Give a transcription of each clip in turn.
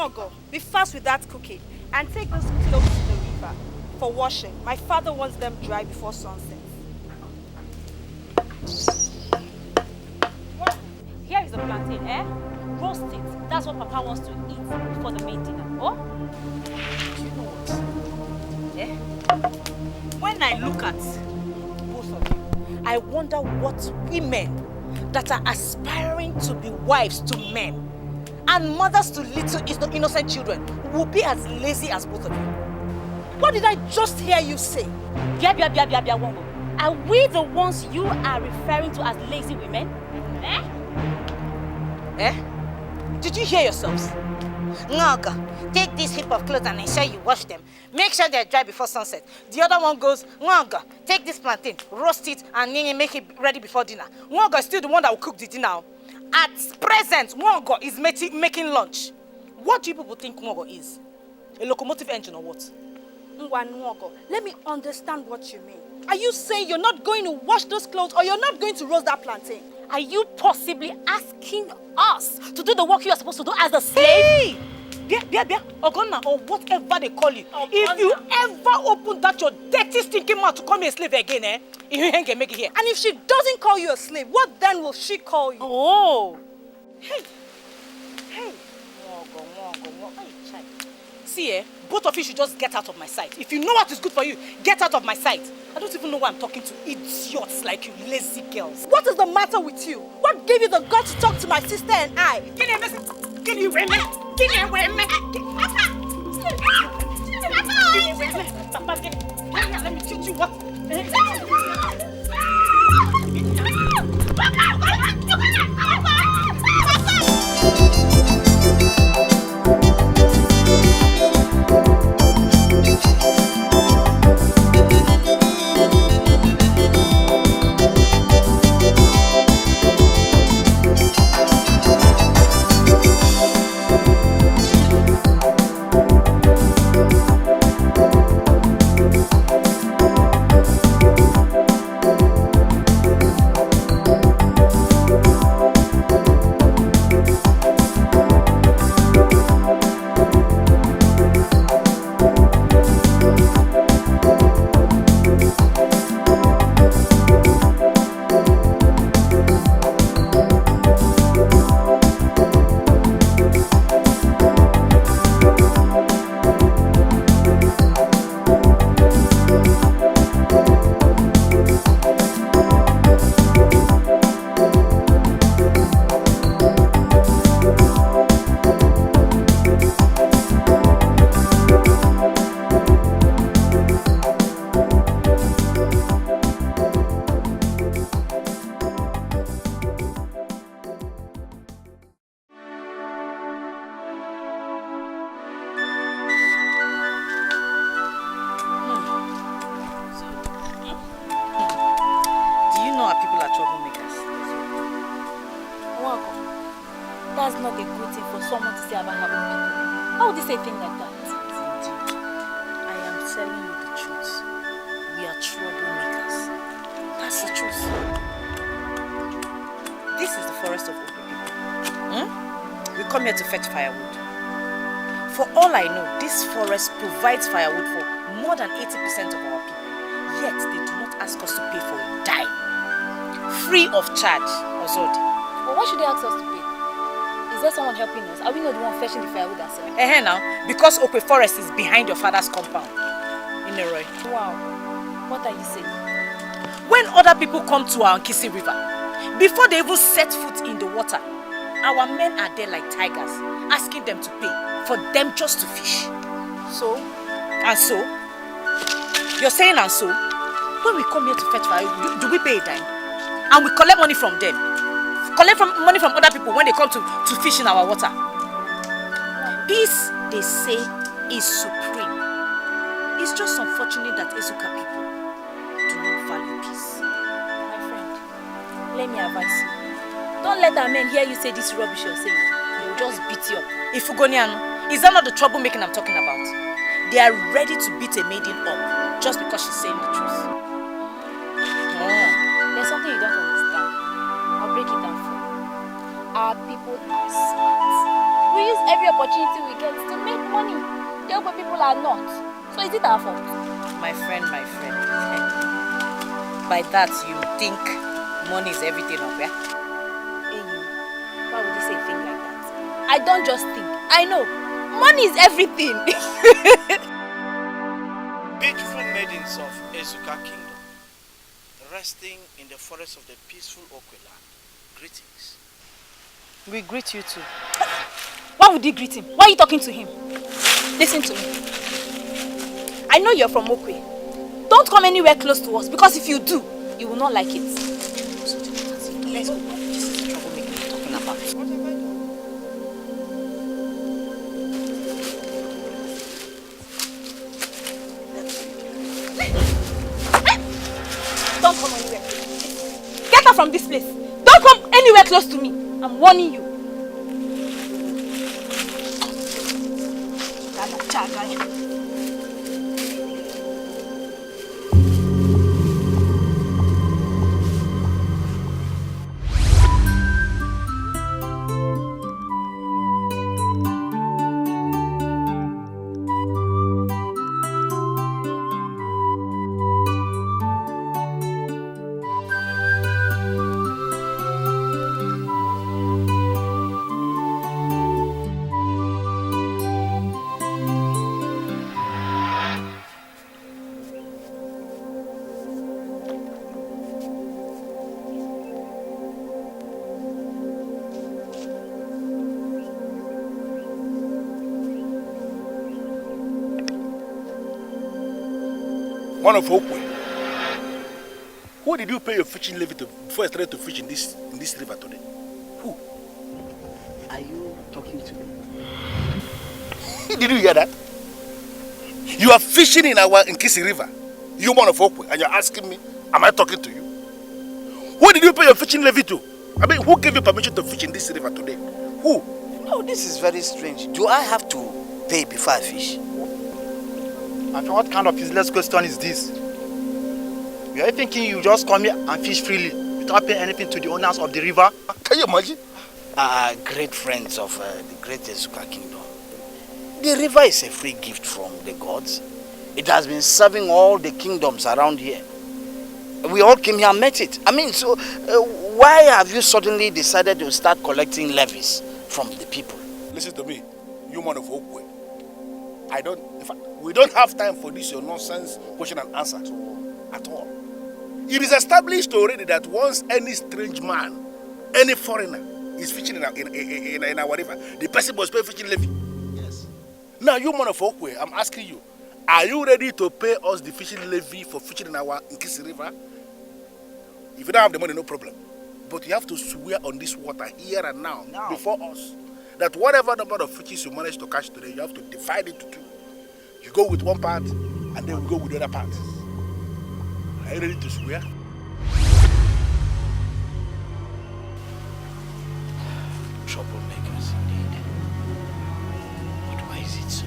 Nwogo, be fast with that cooking and take those clothes to the river for washing. My father wants them dry before sunset. Here is the plantain, eh? Roast it. That's what Papa wants to eat before the main dinner. Oh? Do you know what? Eh? When I look at both of you, I wonder what women that are aspiring to be wives to men and mothers to little innocent children will be as lazy as both of you. What did I just hear you say? Wongo. Are we the ones you are referring to as lazy women? Eh? Eh? Did you hear yourselves? Ngoga, take this heap of clothes and ensure you wash them. Make sure they're dry before sunset. The other one goes, Ngoga, take this plantain, roast it, and make it ready before dinner. Ngoga is still the one that will cook the dinner. At present, Ngoga is making lunch. What do you people think Ngoga is? A locomotive engine or what? Nwogo, let me understand what you mean. Are you saying you're not going to wash those clothes or you're not going to roast that plantain? Are you possibly asking us to do the work you are supposed to do as a slave? Hey! Bia, Ogonna, or whatever they call you. Ogonna. If you ever open that your dirty stinking mouth to call me a slave again, eh? You ain't gonna make it here. And if she doesn't call you a slave, what then will she call you? Oh! Hey! See, eh? Both of you should just get out of my sight. If you know what is good for you, get out of my sight. I don't even know why I'm talking to idiots like you, lazy girls. What is the matter with you? What gave you the guts to talk to my sister and I? Can you wear me? Let me teach you what. Provides firewood for more than 80% of our people. Yet they do not ask us to pay for a dime. Free of charge, Ozodi. Well, why should they ask us to pay? Is there someone helping us? Are we not the one fetching the firewood ourselves? Now, because Okwe Forest is behind your father's compound. Ineroy. Wow. What are you saying? When other people come to our Nkisi River, before they even set foot in the water, our men are there like tigers, asking them to pay for them just to fish. So? And so? You're saying and so? When we come here to fetch fire, do we pay a dime? And we collect money from them. Collect money from other people when they come to fish in our water. Peace, they say, is supreme. It's just unfortunate that Ezuka people do not value peace. My friend, let me advise you. Don't let our men hear you say this rubbish you're saying. They will just beat you up. Ifugoniano, is that not the troublemaking I'm talking about? They are ready to beat a maiden up just because she's saying the truth. There's something you don't understand. I'll break it down for you. Our people are smart. We use every opportunity we get to make money. The other people are not. So is it our fault? My friend. By that, you think money is everything up, yeah? Hey, why would you say a thing like that? I don't just think. I know. Money is everything. Beautiful maidens of Ezuka Kingdom, resting in the forest of the peaceful Okweland, greetings. We greet you too. Why would you greet him? Why are you talking to him? Listen to me. I know you're from Okwe. Don't come anywhere close to us, because if you do, you will not like it. Let's go. This is the troublemaker we're talking about. What have I done? Don't come anywhere close to me. Get out from this place. Don't come anywhere close to me. I'm warning you. One of Okwe. Who did you pay your fishing levy to before you started to fish in this river today? Who? Are you talking to me? Did you hear that? You are fishing in our Nkisi River. You one of Okwe, and you're asking me, am I talking to you? Who did you pay your fishing levy to? I mean, who gave you permission to fish in this river today? Who? No, this is very strange. Do I have to pay before I fish? And what kind of useless question is this? You are thinking you just come here and fish freely without paying anything to the owners of the river? Can you imagine? Great friends of the great Ezuka Kingdom. The river is a free gift from the gods. It has been serving all the kingdoms around here. We all came here and met it. I mean, so why have you suddenly decided to start collecting levies from the people? Listen to me, you man of Okwe. In fact, we don't have time for this your nonsense question and answer at all. It is established already that once any strange man, any foreigner is fishing in our river, the person must pay fishing levy. Yes. Now, you man of Okwe, I'm asking you, are you ready to pay us the fishing levy for fishing in our Nkisi River? If you don't have the money, no problem. But you have to swear on this water here and now, before us, that whatever number of fishes you manage to catch today, you have to divide it to two. You go with one part, and then we go with the other part. Are you ready to swear? Troublemakers indeed. But why is it so?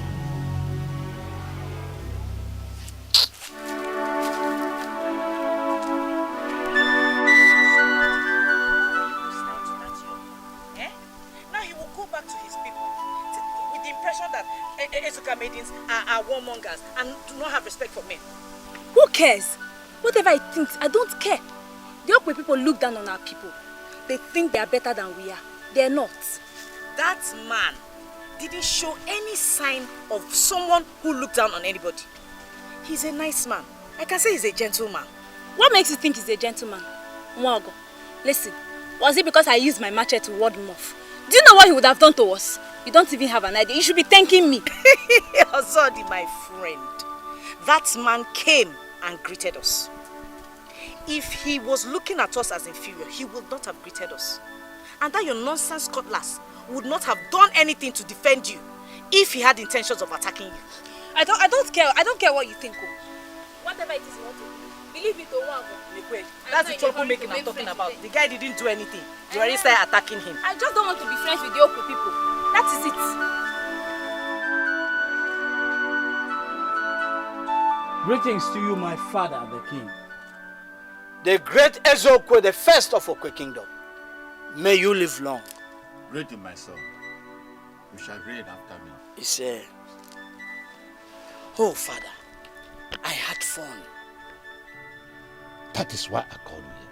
Now he will go back to his people with the impression that Ezuka maidens are warmongers and do not have respect for men. Who cares? Whatever it thinks, I don't care. The Okwe people look down on our people. They think they are better than we are. They're not. That man didn't show any sign of someone who looked down on anybody. He's a nice man. I can say he's a gentleman. What makes you think he's a gentleman? Mwago, listen. Was it because I used my machete to ward him off? Do you know what he would have done to us? You don't even have an idea. You should be thanking me. Ozodi, my friend. That man came and greeted us. If he was looking at us as inferior, he would not have greeted us. And that your nonsense cutlass would not have done anything to defend you if he had intentions of attacking you. I don't care. I don't care what you think. Whatever it is you want to do, believe it or not. That's the troublemaking I'm talking about. The guy didn't do anything. You already started attacking him. I just don't want to be friends with the Okwe people. That is it. Greetings to you, my father, the king. The great Ezokwe, the first of Okwe Kingdom. May you live long. Greeting, my son. You shall reign after me. He said, oh, Father, I had fun. That is why I called you here.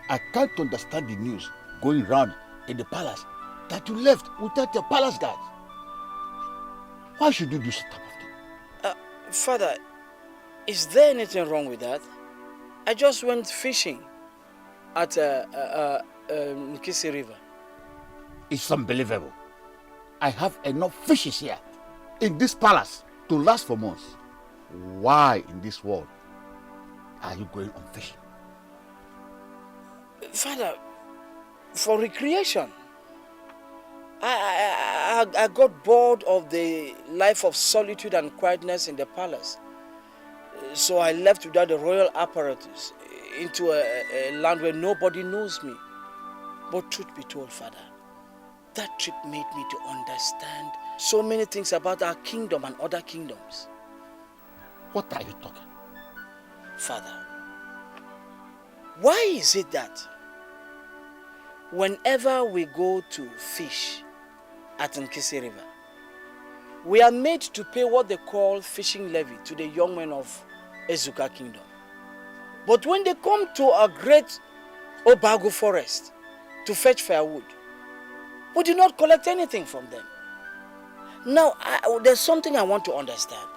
I can't understand the news going round in the palace that you left without your palace guard. Why should you do such type of thing? Father, is there anything wrong with that? I just went fishing at Nkisi River. It's unbelievable. I have enough fishes here in this palace to last for months. Why in this world are you going on fishing? Father, for recreation. I got bored of the life of solitude and quietness in the palace. So I left without the royal apparatus into a land where nobody knows me. But truth be told, Father, that trip made me to understand so many things about our kingdom and other kingdoms. What are you talking? Father, why is it that whenever we go to fish at Nkisi River, we are made to pay what they call fishing levy to the young men of Ezuka Kingdom? But when they come to a great Obago forest to fetch firewood, we do not collect anything from them. Now, there's something I want to understand.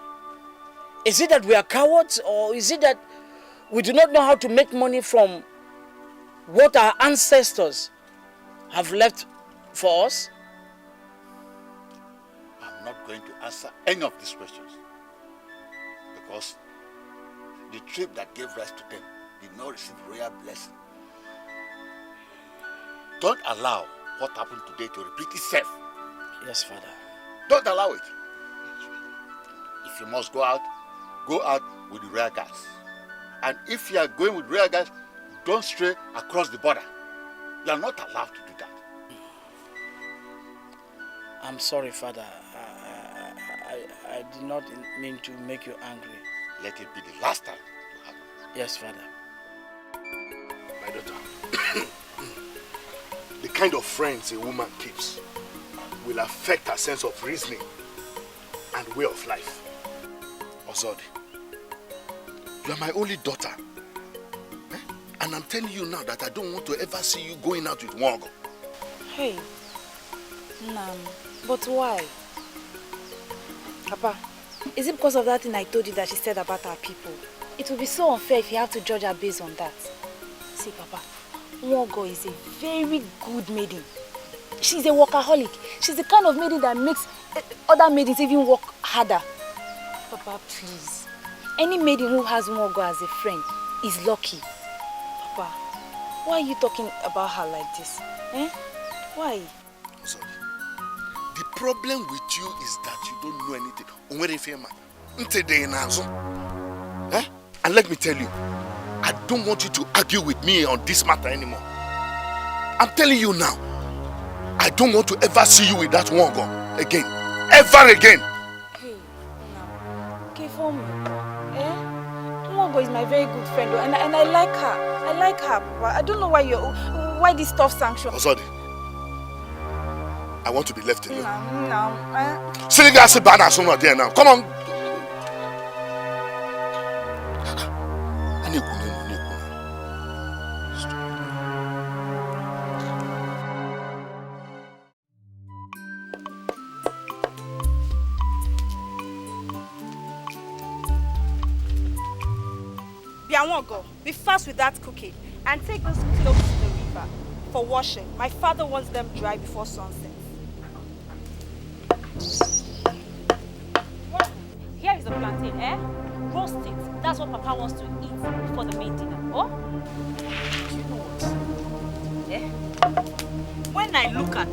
Is it that we are cowards, or is it that we do not know how to make money from what our ancestors have left for us? I'm not going to answer any of these questions because the trip that gave rise to them did not receive royal blessing. Don't allow what happened today to repeat itself. Yes, Father. Don't allow it. If you must go out with the royal guards. And if you are going with royal guards, don't stray across the border. You are not allowed to do that. I'm sorry, Father. I did not mean to make you angry. Let it be the last time to happen. Yes, Father. My daughter, the kind of friends a woman keeps will affect her sense of reasoning and way of life. Ozodi, you are my only daughter. And I'm telling you now that I don't want to ever see you going out with Mwogo. Hey, Nam, but why? Papa, is it because of that thing I told you that she said about our people? It would be so unfair if you have to judge her based on that. See, Papa, Mwogo is a very good maiden. She's a workaholic. She's the kind of maiden that makes other maidens even work harder. Papa, please. Any maiden who has Mwogo as a friend is lucky. Papa, why are you talking about her like this? Eh? Why? Sorry. The problem with you is that you don't know anything. Eh? And let me tell you, I don't want you to argue with me on this matter anymore. I'm telling you now, I don't want to ever see you with that Mwogo again. Ever again. Hey, no. Conform. Eh? Mwogo is my very good friend, and I like her. I like her, Papa. I don't know why this tough sanction. Ozodi, I want to be left alone. No. Sitting there, sit back and there now. Come on. Biamogo, be fast with that cooking and take those clothes to the river for washing. My father wants them dry before sunset. Here is the plantain, eh? Roast it. That's what Papa wants to eat before the main dinner. Oh? Do you know what? Eh? When I look at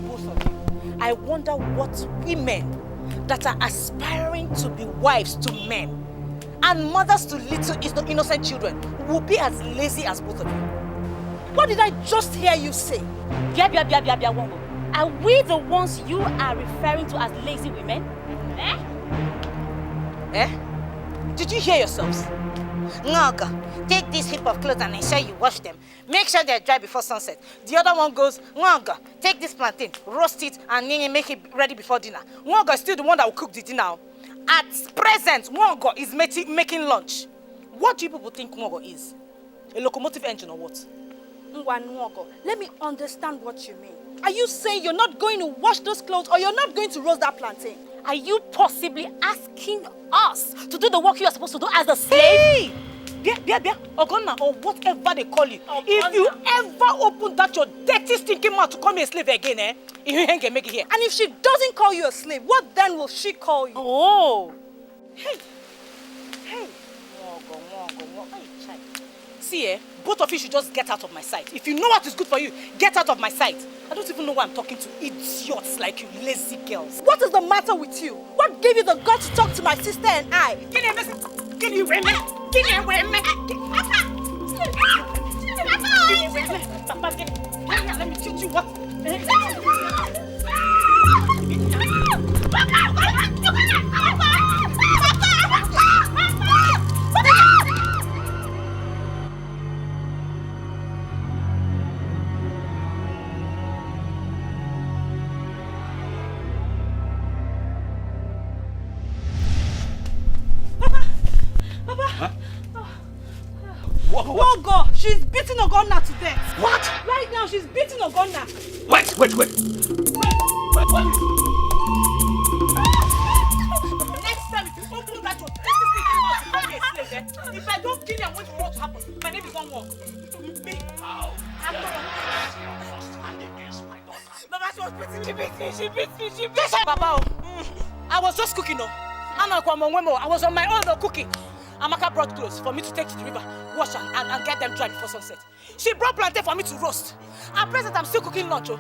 both of you, I wonder what women that are aspiring to be wives to men and mothers to little innocent children will be as lazy as both of you. What did I just hear you say? Wongo. Are we the ones you are referring to as lazy women? Eh? Eh? Did you hear yourselves? Ngoga, take this heap of clothes and ensure you wash them. Make sure they're dry before sunset. The other one goes, Ngoga, take this plantain, roast it, and make it ready before dinner. Ngoga is still the one that will cook the dinner. At present, Ngoga is making lunch. What do you people think Ngoga is? A locomotive engine or what? Ngogo, let me understand what you mean. Are you saying you're not going to wash those clothes or you're not going to roast that plantain? Are you possibly asking us to do the work you are supposed to do as a slave? Hey! Bia, Ogonna, or whatever they call you. Ogonna. If you ever open that your dirty stinking mouth to call me a slave again, you ain't gonna make it here. And if she doesn't call you a slave, what then will she call you? Oh! Hey! See, both of you should just get out of my sight. If you know what is good for you, get out of my sight. I don't even know why I'm talking to idiots like you lazy girls. What is the matter with you? What gave you the guts to talk to my sister and I? Papa, let me teach you what. Ngogo, she's beating Ogonna to death. What? Right now, she's beating Ogonna. Wait. Next time, if you open that door, this is the mouth to call me a slave. If I don't kill you, I want to know what to happen. My name is One Walk. Me. Mama, she was beating me. Baba, I was just cooking, I was on my own cooking. Amaka brought clothes for me to take to the river, wash and get them dry before sunset. She brought plantain for me to roast. At present, I'm still cooking lunch. And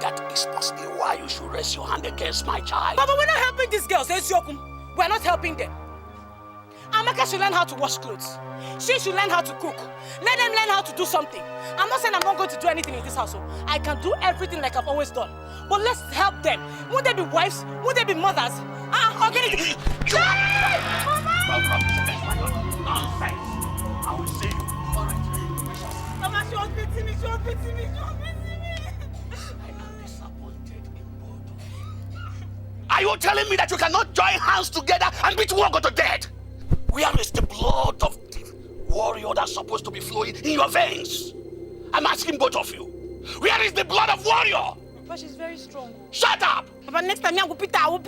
that is possibly why you should raise your hand against my child. Baba, we're not helping these girls. We're not helping them. Amaka should learn how to wash clothes. She should learn how to cook. Let them learn how to do something. I'm not saying I'm not going to do anything in this household. I can do everything like I've always done. But let's help them. Won't they be wives? Won't they be mothers? Nonsense! I will see you. All right. Mama, she was beating me. I am disappointed in both of you. Are you telling me that you cannot join hands together and beat Ngogo to death? Where is the blood of the warrior that's supposed to be flowing in your veins? I'm asking both of you. Where is the blood of warrior? But she's very strong. Shut up! But next time I will beat her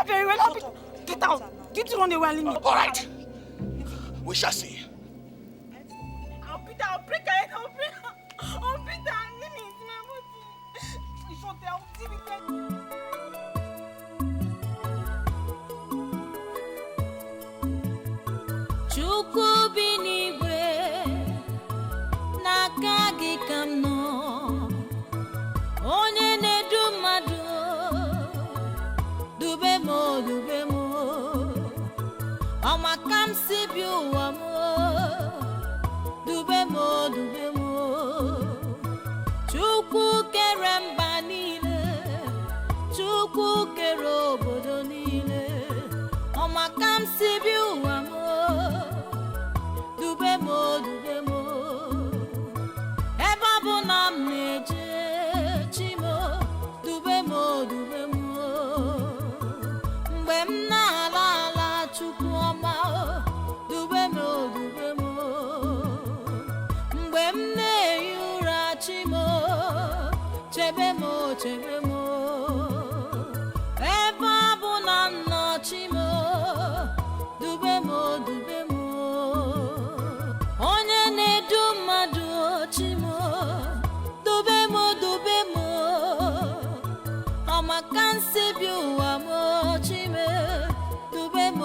very well. Get out. Get to run away and leave me. All right. We shall see. I'll beat her. I'll break her head. I'll beat her. Leave me into my body. You shot there. I'll see with them. Chukwu bi n'igwe n'aka gị ka m nọ, onye na-edu mmadụ, dube m, ọmaka m si bi ụwa m, dube m, Chukwu kere mba niile, Chukwu kere obodo niile, ọmaka m si bi ụwa m, dube m, ebe ọ bụ na m na-eje Chimo, dube m, mgbe m na-ala Chukwu ọma, dube m, mgbe m na-ehi ụra Chimo, chebe m, ebe ọ bụ na m nọ Chimo, dube m, onye na-edu mmadụ Chimo, dube m, ọmaka nsi bi ụwa m Chime, dube m.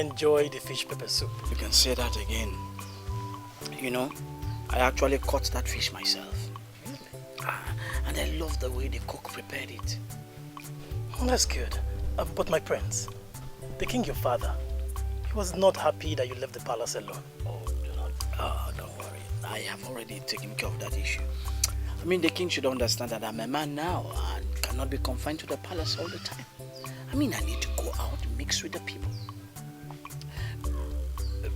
enjoy the fish pepper soup. You can say that again. You know, I actually caught that fish myself. And I love the way the cook prepared it. Oh, that's good. But my prince, the king your father, he was not happy that you left the palace alone. Don't worry. I have already taken care of that issue. I mean, the king should understand that I'm a man now and cannot be confined to the palace all the time. I mean, I need to go out and mix with the people.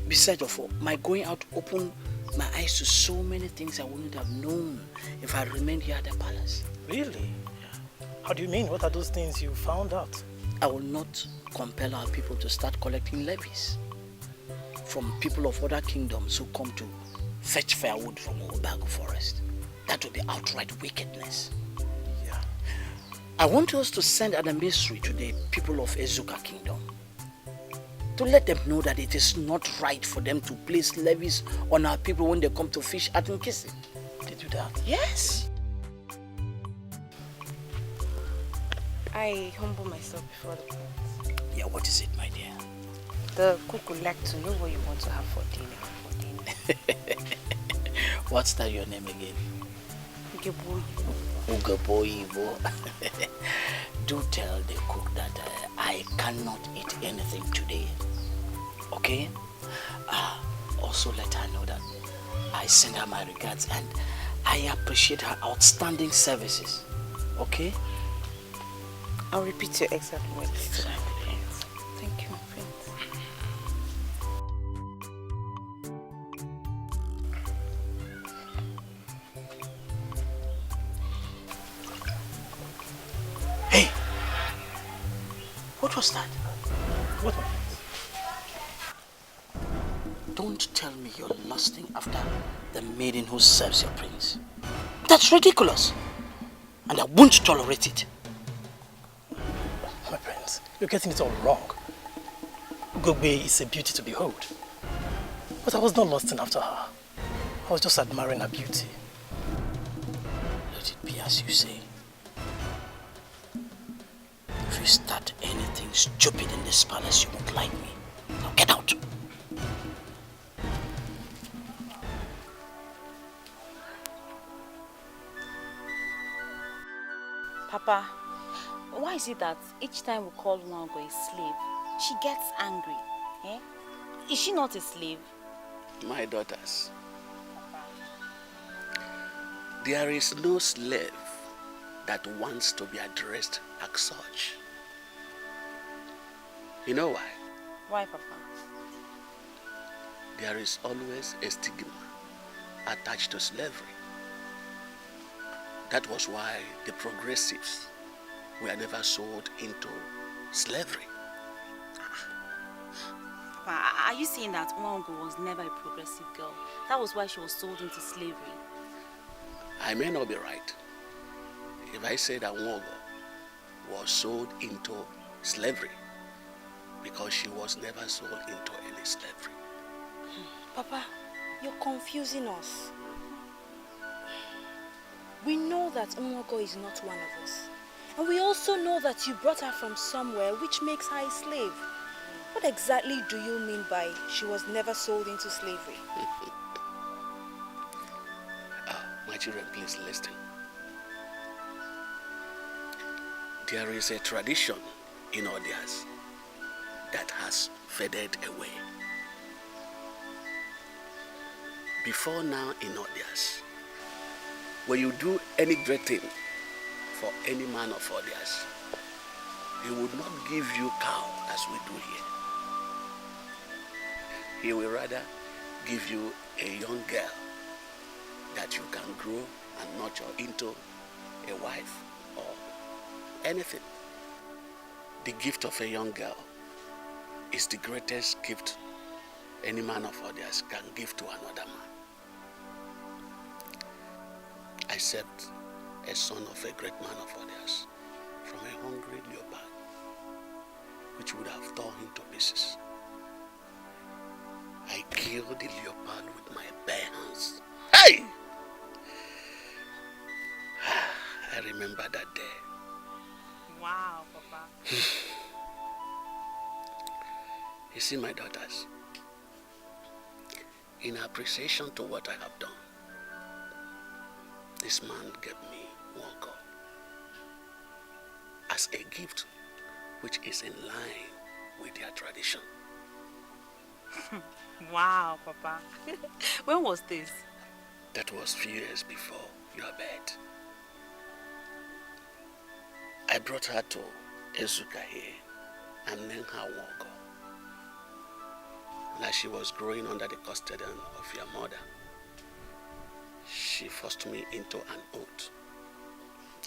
Besides of all, my going out opened my eyes to so many things I wouldn't have known if I remained here at the palace. Really? Yeah. How do you mean? What are those things you found out? I will not compel our people to start collecting levies from people of other kingdoms who come to fetch firewood from Obago forest. That would be outright wickedness. Yeah. I want us to send an emissary to the people of Ezuka kingdom to let them know that it is not right for them to place levies on our people when they come to fish at Nkisi. They do that? Yes. I humble myself before the prince. Yeah, what is it, my dear? The cook would like to know what you want to have for dinner. What's that your name again? Ugeboyibo. Do tell the cook that I cannot eat anything today. Okay? Also let her know that I send her my regards and I appreciate her outstanding services. Okay? I'll repeat your exact words. Exactly. Thank you, Prince. Hey! What was that? What was it? Don't tell me you're lusting after the maiden who serves your prince. That's ridiculous. And I won't tolerate it. My prince, you're getting it all wrong. Gogbe is a beauty to behold. But I was not lusting after her. I was just admiring her beauty. Let it be as you say. If you start anything stupid in this palace, you won't like me. Now get out. Papa, why is it that each time we call Nwango a slave, she gets angry? Eh? Is she not a slave? My daughters, there is no slave that wants to be addressed as such. You know why? Why, Papa? There is always a stigma attached to slavery. That was why the progressives were never sold into slavery. Papa, are you saying that Nwango was never a progressive girl? That was why she was sold into slavery? I may not be right if I say that Nwango was sold into slavery because she was never sold into any slavery. Papa, you're confusing us. We know that Nwango is not one of us. And we also know that you brought her from somewhere which makes her a slave. What exactly do you mean by she was never sold into slavery? My children, please listen. There is a tradition in Odias that has faded away. Before now in Odias, when you do any great thing for any man of Odias, he would not give you cow as we do here. He will rather give you a young girl that you can grow and nurture into a wife or anything. The gift of a young girl is the greatest gift any man of others can give to another man. Except a son of a great man of others from a hungry leopard, which would have torn him to pieces. I killed the leopard with my bare hands. Hey! I remember that day. Wow, Papa. You see, my daughters, in appreciation to what I have done, this man gave me one girl as a gift which is in line with their tradition. Wow, Papa. When was this? That was few years before your birth. I brought her to Ezuka here and named her Wongo. And as she was growing under the custodian of your mother, she forced me into an oath.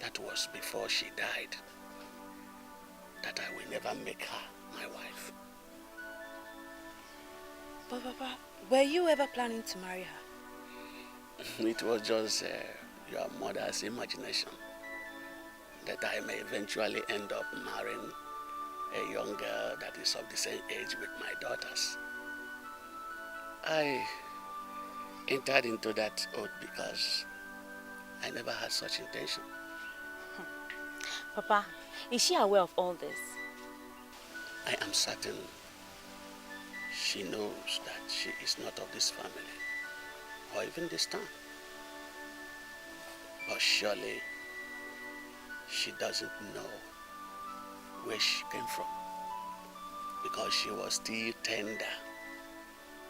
That was before she died, that I will never make her my wife. But Papa, were you ever planning to marry her? It was just your mother's imagination that I may eventually end up marrying a young girl that is of the same age with my daughters. I entered into that oath because I never had such intention. Papa, is she aware of all this? I am certain she knows that she is not of this family or even this town. But surely she doesn't know where she came from, because she was still tender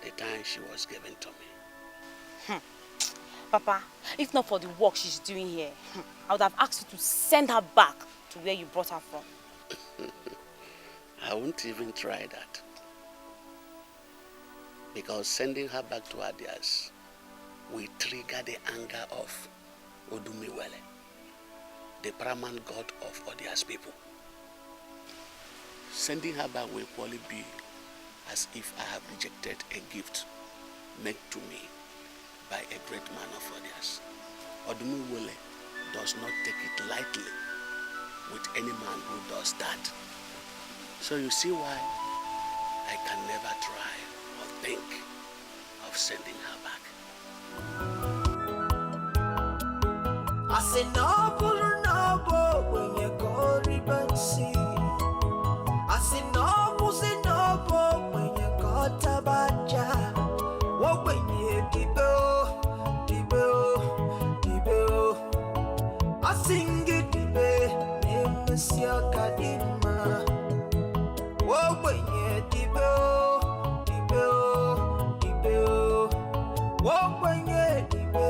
the time she was given to me. Papa, if not for the work she's doing here, I would have asked you to send her back to where you brought her from. I won't even try that, because sending her back to Adias will trigger the anger of Odumiwele, the paramount god of Odia's people. Sending her back will equally be as if I have rejected a gift made to me by a great man of Odias. Odumiwele does not take it lightly with any man who does that. So you see why I can never try or think of sending her back. I say no, when you go ribansi. I say no, when you go tabaja. What when you dibo. I sing it dibe, name Monsieur Kadima. What when you dibo. What when you dibe,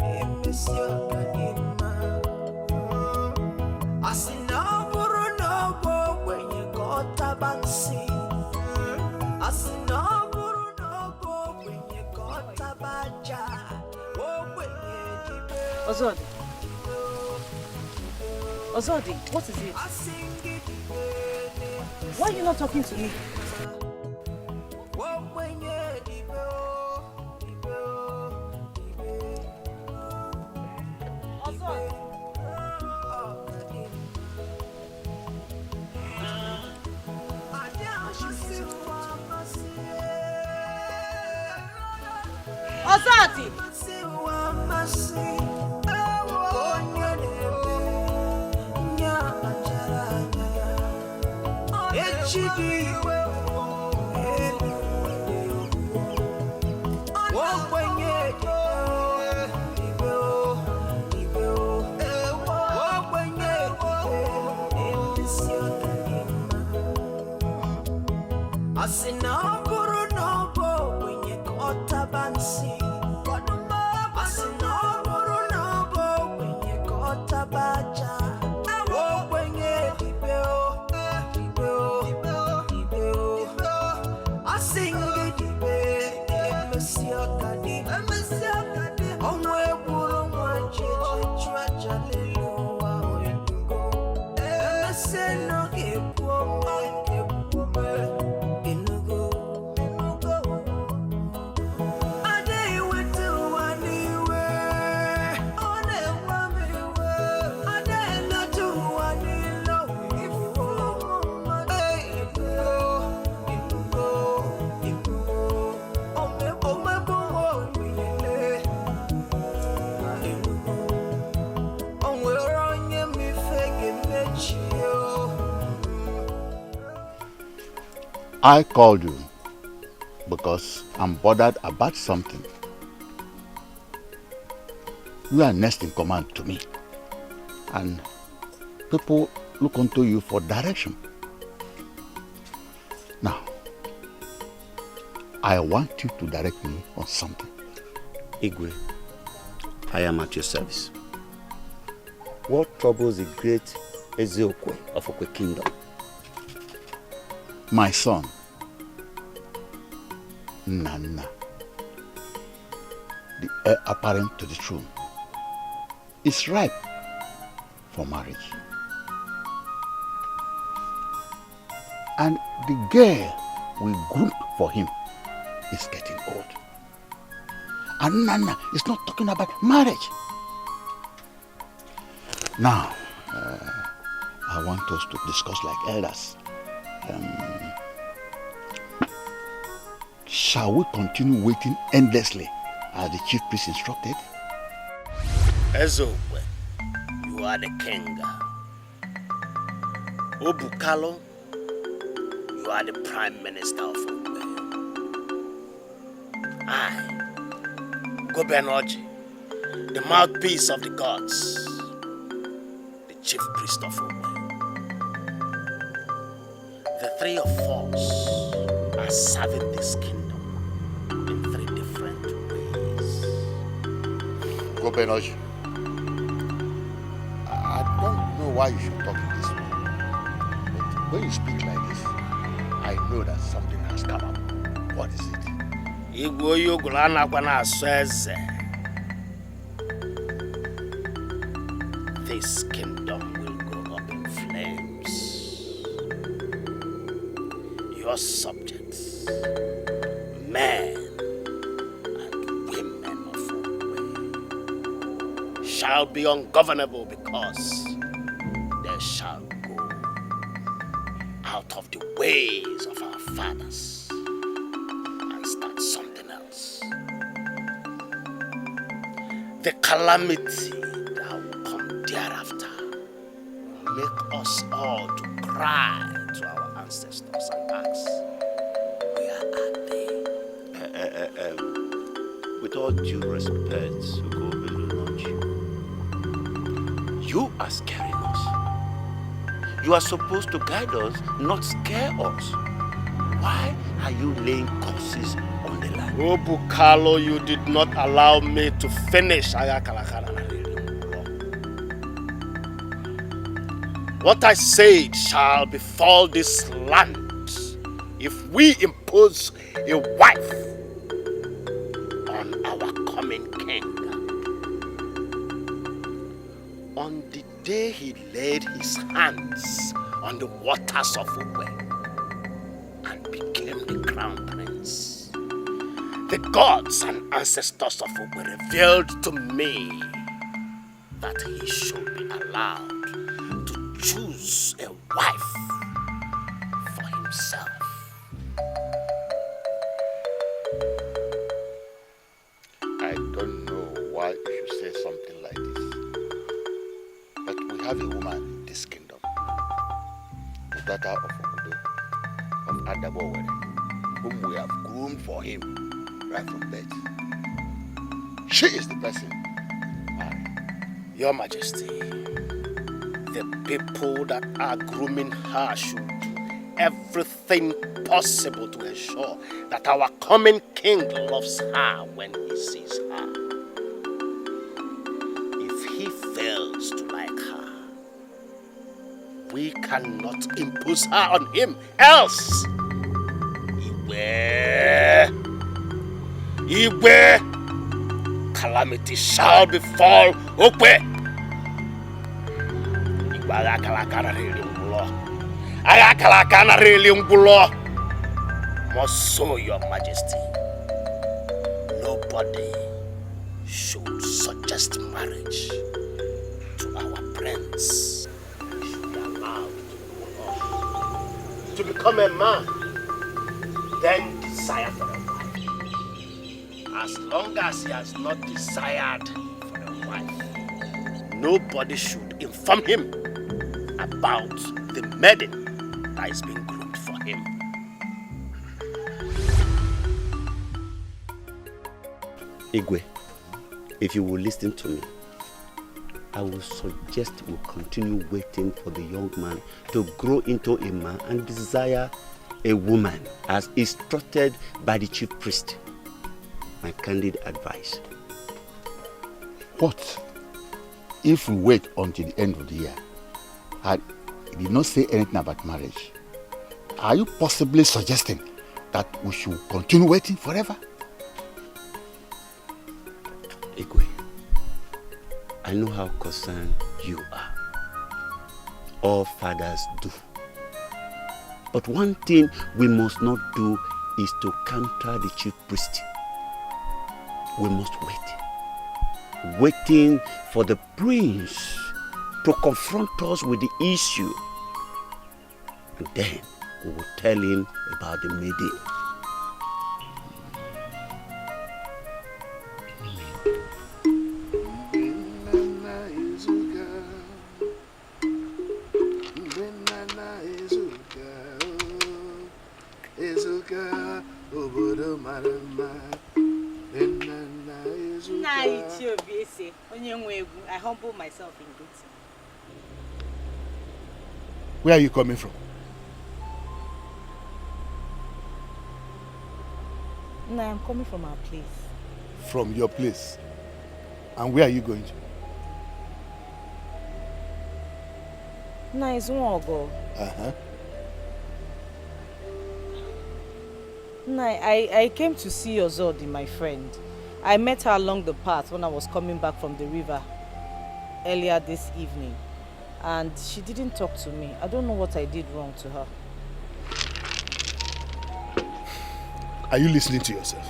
name Monsieur Kadima. I see no when you got tabansi. I see no when you got tabaja. Oh, when you Ozodi. Ozodi, what is it? Why are you not talking to me? Ozodi! I say no, when you got tabansi. I say no, when you got tabaja. Oh, when you dibo. I sing it dibe, Monsieur Kadi. On my woman, one Chacha Eke. I say no, give woman. I called you because I'm bothered about something. You are next in command to me. And people look unto you for direction. Now, I want you to direct me on something. Igwe, I am at your service. What troubles the great Ezeokwe of Okwe Kingdom? My son, Nana, the heir apparent to the throne, is ripe for marriage. And the girl we groomed for him is getting old. And Nana is not talking about marriage. Now, I want us to discuss like elders. Shall we continue waiting endlessly as the chief priest instructed? Ezokwe, you are the king. Obukalo, you are the prime minister of Okwe. I, Gobenoji, the mouthpiece of the gods, the chief priest of Okwe. The three of us are serving this kingdom in three different ways. Gobenoji, I don't know why you should talk in this way. But when you speak like this, I know that something has come up. What is it? This kingdom will go up in flames. Your subjects, men and women of Okwe, shall be ungovernable because they shall go out of the ways of our fathers and start something else. The calamity that will come thereafter will make us all to cry to our ancestors and ask, where are they? With all due respect, you are scaring us. You are supposed to guide us, not scare us. Why are you laying curses on the land? Obukalo, you did not allow me to finish. What I said shall befall this land if we impose a wife on our coming king. On the day he laid his hands on the waters of Okwe and became the crown prince, the gods and ancestors of Okwe revealed to me that he should be allowed to choose a wife for himself. I don't know why you should say something like this. But we have a woman in this kingdom, the daughter of Obodo, of Adabowere, whom we have groomed for him right from birth. She is the person. Your Majesty, the people that are grooming her should do everything possible to ensure that our coming king loves her when he sees her. If he fails to like her, we cannot impose her on him, else Igwe, calamity shall befall Okwe. Must so, Your Majesty, nobody should suggest marriage to our prince. He should be allowed to become a man, then desire for a wife. As long as he has not desired for a wife, nobody should inform him about the maiden that is being groomed for him. Igwe, if you will listen to me, I will suggest we continue waiting for the young man to grow into a man and desire a woman as instructed by the chief priest. My candid advice. What if we wait until the end of the year and he did not say anything about marriage? Are you possibly suggesting that we should continue waiting forever? Igwe, I know how concerned you are. All fathers do. But one thing we must not do is to counter the chief priest. We must wait. Waiting for the prince to confront us with the issue. And then we will tell him about the maiden. I humble myself in good. Where are you coming from? No, I'm coming from our place. From your place? And where are you going to? No, it's Nwogo. Uh-huh. No, I came to see Ozodi, my friend. I met her along the path when I was coming back from the river earlier this evening. And she didn't talk to me. I don't know what I did wrong to her. Are you listening to yourself?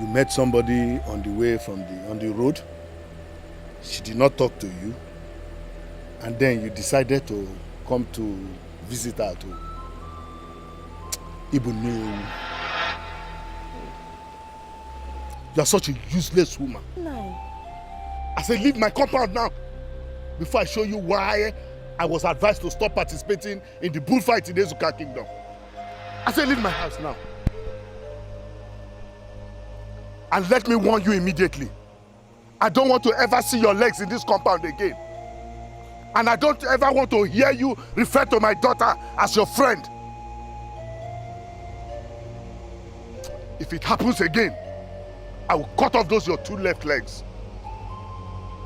You met somebody on the way from on the road. She did not talk to you. And then you decided to come to visit her to Ibunu. You are such a useless woman. No. I said, leave my compound now before I show you why I was advised to stop participating in the bullfight in the Ezuka kingdom. I said, leave my house now. And let me warn you immediately. I don't want to ever see your legs in this compound again. And I don't ever want to hear you refer to my daughter as your friend. If it happens again, I will cut off those your two left legs.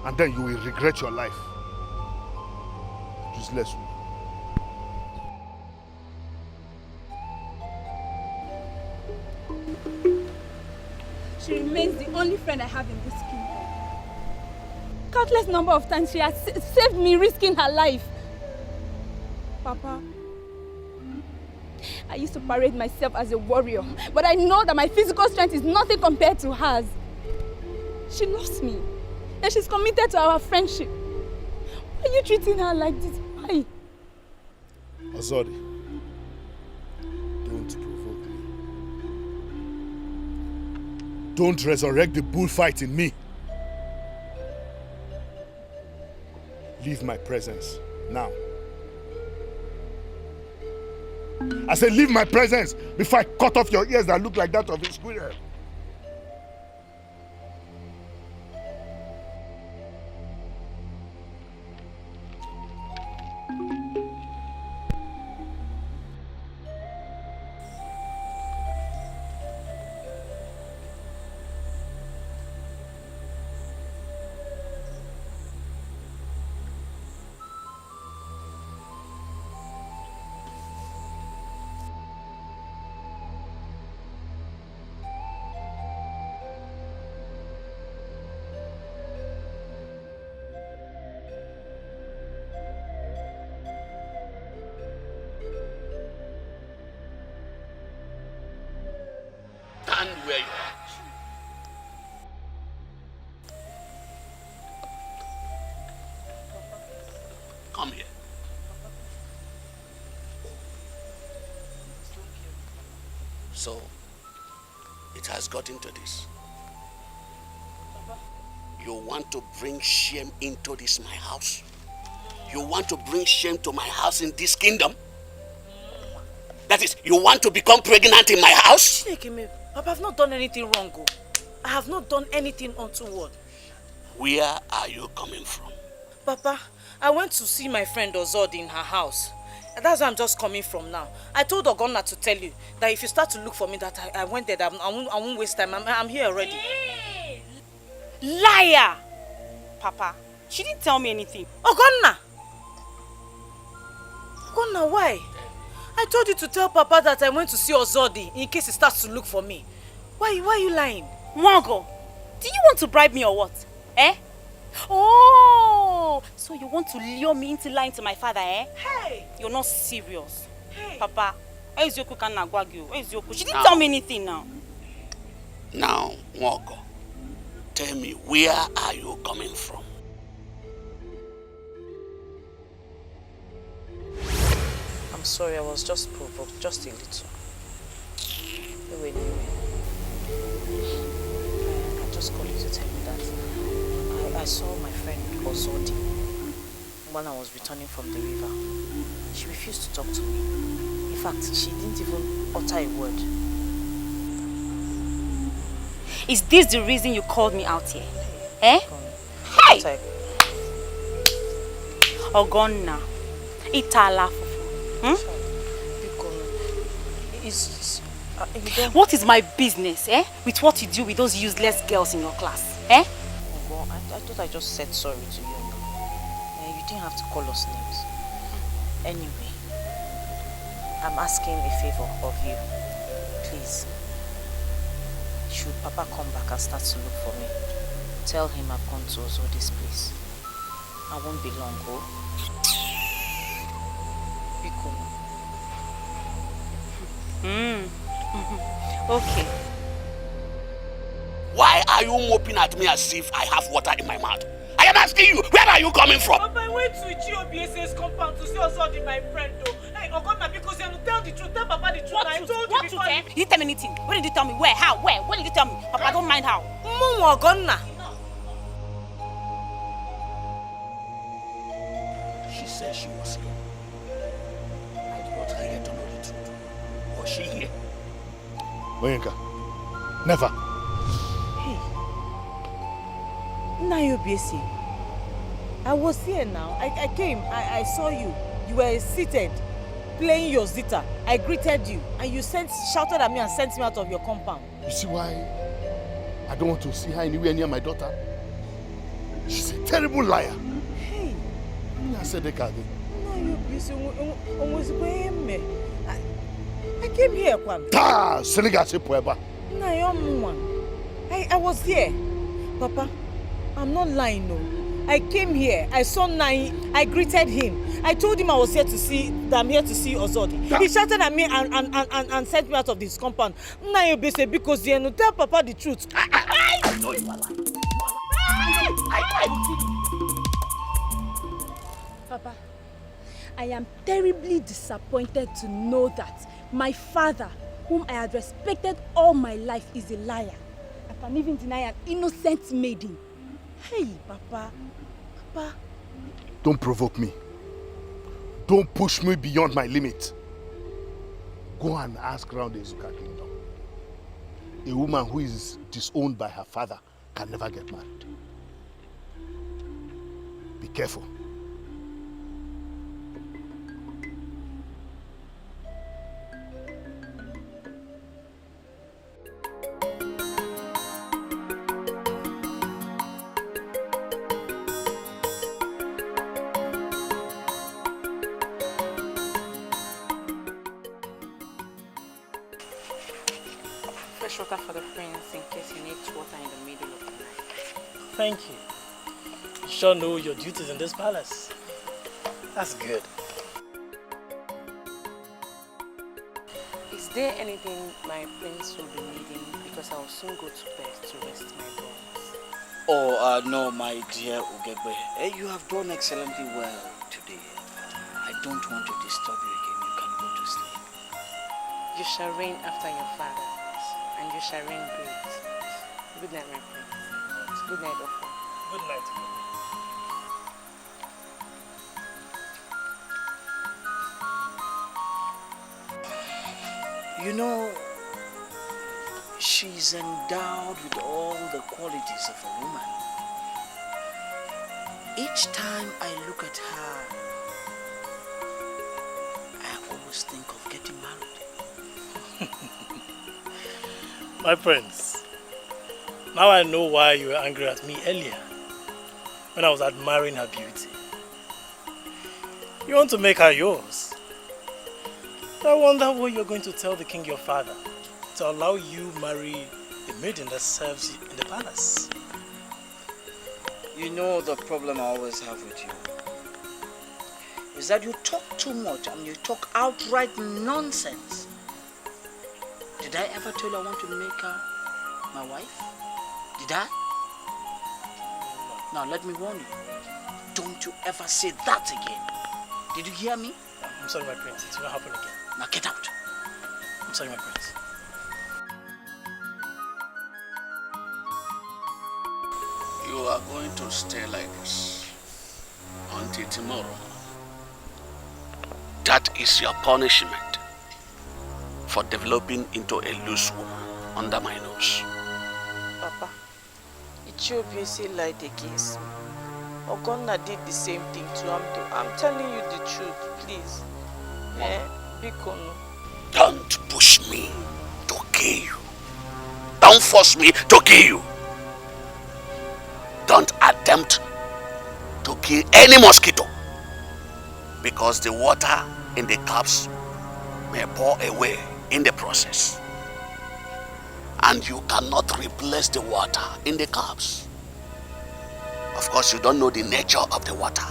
And then you will regret your life. Useless woman. She remains the only friend I have in this kingdom. Countless number of times she has saved me, risking her life. Papa, I used to parade myself as a warrior, but I know that my physical strength is nothing compared to hers. She loves me, and she's committed to our friendship. Why are you treating her like this? Why? Azori, don't provoke me. Don't resurrect the bullfight in me. Leave my presence now. I said, leave my presence before I cut off your ears that look like that of a squirrel. Stand where you are. Come here. So, it has gotten to this. You want to bring shame into this my house? You want to bring shame to my house in this kingdom? That is, you want to become pregnant in my house? Papa, I've not done anything wrong. Oh. I have not done anything untoward. Where are you coming from? Papa, I went to see my friend Ozodi in her house. And that's where I'm just coming from now. I told Ogonna to tell you that if you start to look for me, that I went there, that I won't waste time. I'm here already. Hey! Liar! Papa, she didn't tell me anything. Ogonna! Ogonna, why? I told you to tell Papa that I went to see Ozodi in case he starts to look for me. Why are you lying? Mwango, do you want to bribe me or what? Eh? Oh, so you want to lure me into lying to my father, eh? Hey! You're not serious. Hey! Papa, where is Yoku Kanagwagyu? Where is Yoku? She didn't tell me anything now. Now, Mwoko, tell me, where are you coming from? I'm sorry, I was just provoked, just a little. Anyway. I just called you to tell you that I saw my friend Ozodi when I was returning from the river. She refused to talk to me. In fact, she didn't even utter a word. Is this the reason you called me out here? Eh? Hey! Ogonna. Itala fufu. What is my business, eh? With what you do with those useless girls in your class, eh? Well, I thought I just said sorry to you. You didn't have to call us names. Anyway, I'm asking a favor of you. Please. Should Papa come back and start to look for me, tell him I've gone to Ozodi's place. I won't be long, oh? Okay. Why are you moping at me as if I have water in my mouth? I am asking you, where are you coming from? Papa, I went to Chioma's compound to see Ozodi, my friend, though. Hey, Ogonna, because you have to tell the truth. Tell Papa the truth. What I truth? told What you truth, before. eh? You didn't tell me anything. When did you tell me? Where? How? Where? When did you tell me? Papa, I don't mind how. Mumu, Ogonna. She said she was here. I do not care to know the truth. Was she here? Oyenka, never. Hey. Nayobisi. I was here now. I came. I saw you. You were seated, playing your zither. I greeted you, and you shouted at me and sent me out of your compound. You see why I don't want to see her anywhere near my daughter? She's a terrible liar. Hey. I said that again. I came here, Kwan. I was here. Papa, I'm not lying, no. I came here, I saw Nai, I greeted him. I told him I was here to see, that I'm here to see Ozodi. He shouted at me and sent me out of this compound. Nai Obese, because you tell Papa the truth. I know you are lying. Papa, I am terribly disappointed to know that my father, whom I had respected all my life, is a liar. I can even deny an innocent maiden. Hey, Papa. Papa. Don't provoke me. Don't push me beyond my limit. Go and ask around the Ezuka kingdom. A woman who is disowned by her father can never get married. Be careful. Water for the prince in case he needs water in the middle of the night. Thank you. You sure know your duties in this palace. That's good. Is there anything my prince will be needing? Because I will soon go to bed to rest my bones. Oh, no, my dear Ugegbe. You have done excellently well today. I don't want to disturb you again. You can go to sleep. You shall reign after your father, and you shall reign great. Good night, my prince. Good night, Ofo. Good night. You know, she's endowed with all the qualities of a woman. Each time I look at her, I always think of getting married. My prince, now I know why you were angry at me earlier, when I was admiring her beauty. You want to make her yours. I wonder what you're going to tell the king your father to allow you marry the maiden that serves you in the palace. You know the problem I always have with you is that you talk too much and you talk outright nonsense. Did I ever tell you I want to make her my wife? Did I? Now let me warn you. Don't you ever say that again. Did you hear me? I'm sorry, my prince. It will not happen again. Now get out. I'm sorry, my prince. You are going to stay like this until tomorrow. That is your punishment for developing into a loose woman under my nose. Papa, Ichiobi lied against me. Ogonna did the same thing to Amdo. I'm telling you the truth, please. Bikono. Don't push me to kill you. Don't force me to kill you. Don't attempt to kill any mosquito, because the water in the cups may pour away in the process, and you cannot replace the water in the cups. Of course, you don't know the nature of the water.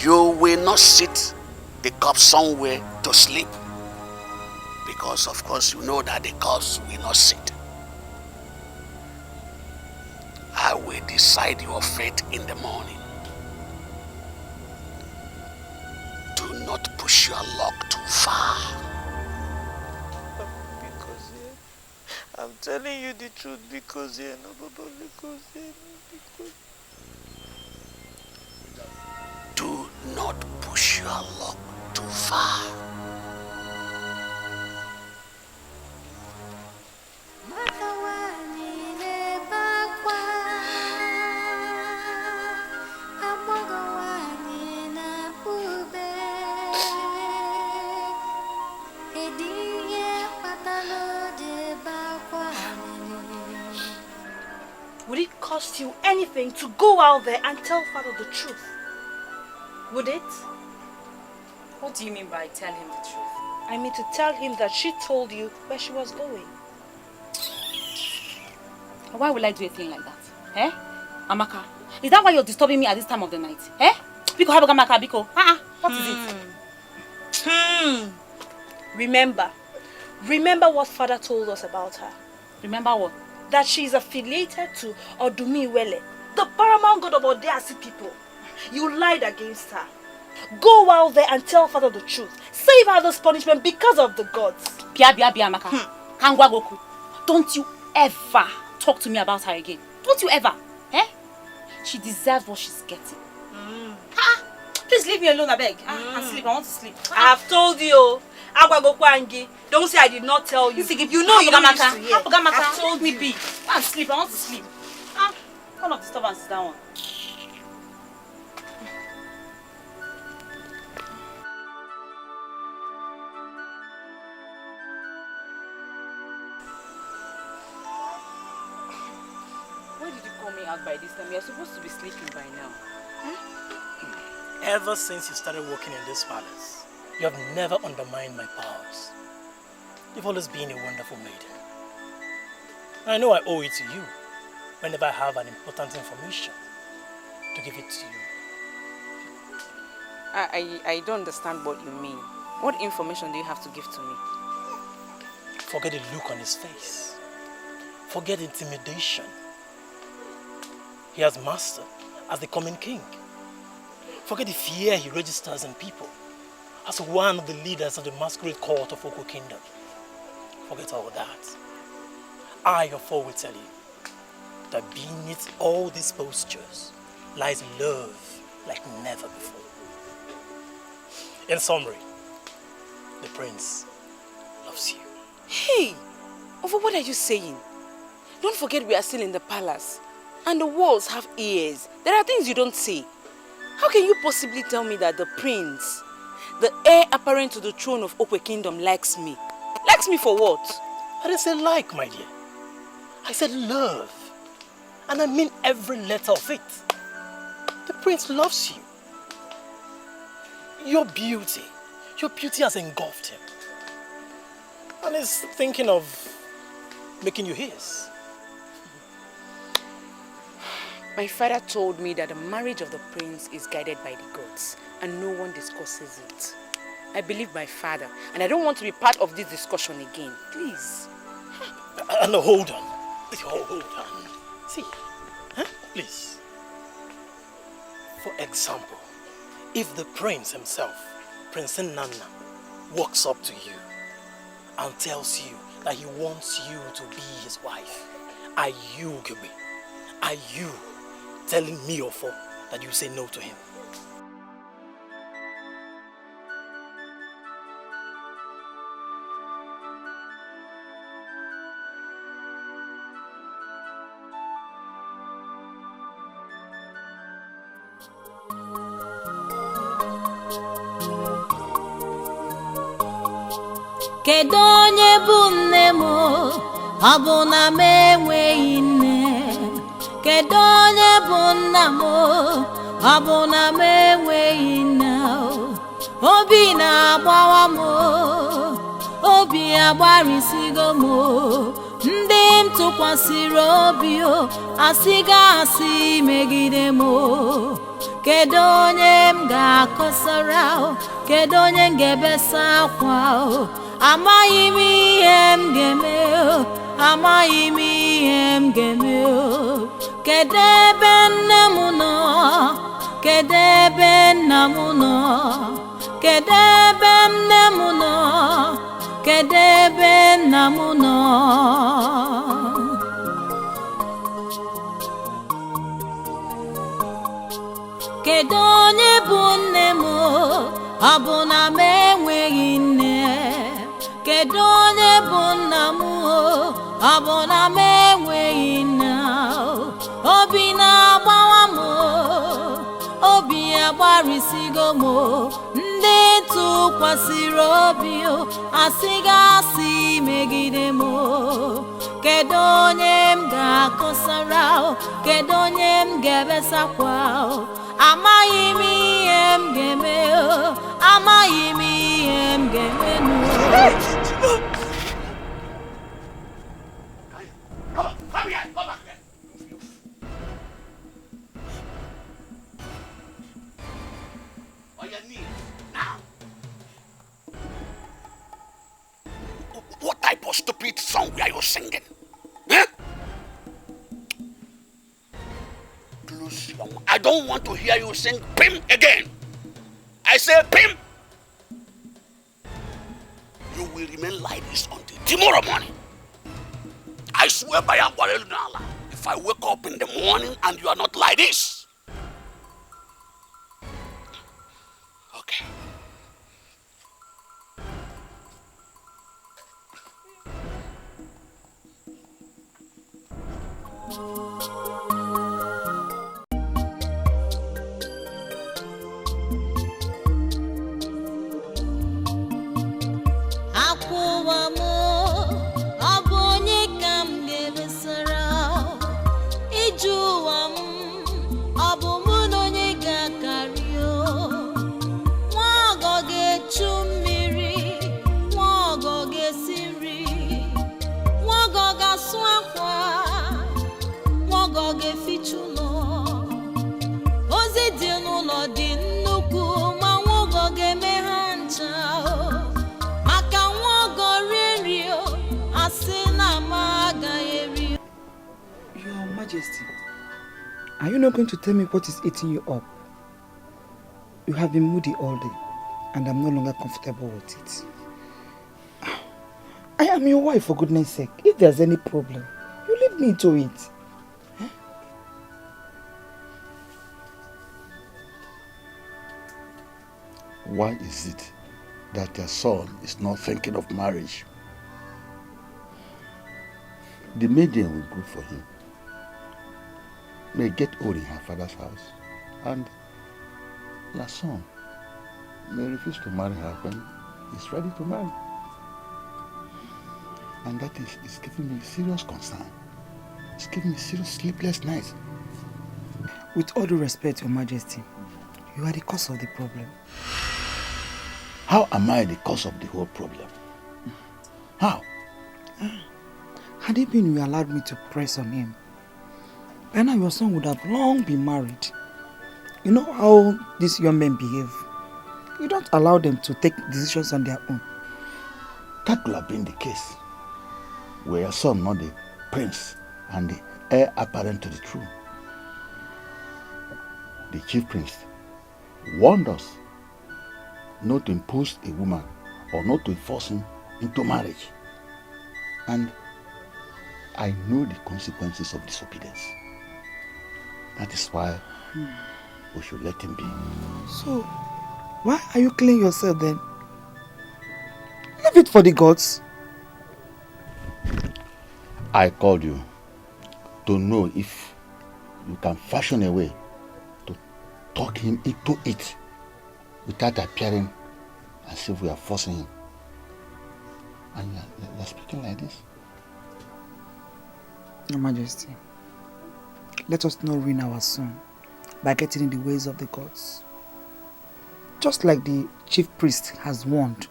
You will not sit the cup somewhere to sleep, because of course you know that the cups will not sit. I will decide your fate in the morning. Do not push your luck too far. Because I'm telling you the truth, because Do not push your luck too far. Would it cost you anything to go out there and tell Father the truth? Would it? What do you mean by tell him the truth? I mean to tell him that she told you where she was going. Why would I do a thing like that? Eh? Amaka, is that why you're disturbing me at this time of the night? Eh? Biko, Amaka, Biko. What is it? Remember what Father told us about her. Remember what? That she is affiliated to Odumiwele, the paramount god of Odeasi people. You lied against her. Go out there and tell Father the truth. Save her this punishment because of the gods. Bia, Amaka. Kangwa Goku. Don't you ever talk to me about her again. Don't you ever. Eh? She deserves what she's getting. Please leave me alone, I beg. I sleep. I want to sleep. I have told you. Don't say I did not tell you. You know you don't used to hear. I've told me be. Go and sleep. I want to sleep. Kind of disturbance is that one. Why did you call me out by this time? You're supposed to be sleeping by now. Ever since you started working in this palace, you have never undermined my powers. You've always been a wonderful maiden. I know I owe it to you whenever I have an important information to give it to you. I don't understand what you mean. What information do you have to give to me? Forget the look on his face. Forget intimidation. He has mastered as the coming king. Forget the fear he registers in people as one of the leaders of the masquerade court of Oko Kingdom. Forget all that. I, your foe, will tell you that beneath all these postures lies love like never before. In summary, the prince loves you. Hey, Ovo, what are you saying? Don't forget we are still in the palace. And the walls have ears. There are things you don't see. How can you possibly tell me that the prince, the heir apparent to the throne of Okwe Kingdom, likes me? Likes me for what? I didn't say like, my dear. I said love. And I mean every letter of it. The prince loves you. Your beauty has engulfed him. And he's thinking of making you his. My father told me that the marriage of the prince is guided by the gods and no one discusses it. I believe my father and I don't want to be part of this discussion again. Please. No, hold on. Hold on. See, please. For example, if the prince himself, Prince Nana, walks up to you and tells you that he wants you to be his wife, are you, Gebe? Are you telling me, Ofo, that you say no to him? Kedu onye bụ nne m? Ọ bụ na m enweghị nne. Kedu onye bụ nna m? Ọ bụ na m enweghị nne. Obi na-agbawa m, obi agbarịsigo m. Ndị m tụkwasịrị obi asịga asị megide m. Kedu onye m ga-akọsara? Kedu onye m ga-ebesa akwa? Amaghị m ihe m ga-eme, amaghị m ihe m ga-eme. Kedu ebe nne m nọ? Kedu ebe nna m nọ? Kedu ebe nne m nọ? Kedu ebe nna m nọ? Kedu onye bụ nne m? Ọ bụ na m enweghị nne. Kedu onye bụ nna m? Ọ bụ na m enweghị nne. Obi na-agbawa m, obi agbarịsigo m. Ndị tụkwasịrị obi asịga asị megide m. Kedu onye m ga-akọsara? Kedu onye m ga-ebesakwa? Amaghị m ihe m ga-eme, amaghị m ihe m ga-eme. Come here, come back there. On your knees, now. What type of stupid song are you singing? Huh? Close your mouth. I don't want to hear you sing Pim again. I say Pim. You will remain like this until tomorrow morning. I swear by Allah, if I wake up in the morning and you are not like this. Okay. Are you not going to tell me what is eating you up? You have been moody all day, and I'm no longer comfortable with it. I am your wife, for goodness sake. If there's any problem, you leave me to it. Huh? Why is it that your son is not thinking of marriage? the maiden will good for him. May get old in her father's house, and your son may refuse to marry her when he's ready to marry. And that is giving me serious concern. It's giving me serious sleepless nights. With all due respect, Your Majesty, you are the cause of the problem. How am I the cause of the whole problem? How? Had it been you allowed me to press on him, by now your son would have long been married. You know how these young men behave. You don't allow them to take decisions on their own. That could have been the case, were your son not the prince and the heir apparent to the throne. The chief priest warned us not to impose a woman or not to force him into marriage. And I know the consequences of disobedience. That is why we should let him be. So, why are you killing yourself then? Leave it for the gods. I called you to know if you can fashion a way to talk him into it without appearing as if we are forcing him. And you're speaking like this. Your Majesty, let us not ruin our son by getting in the ways of the gods. Just like the chief priest has warned,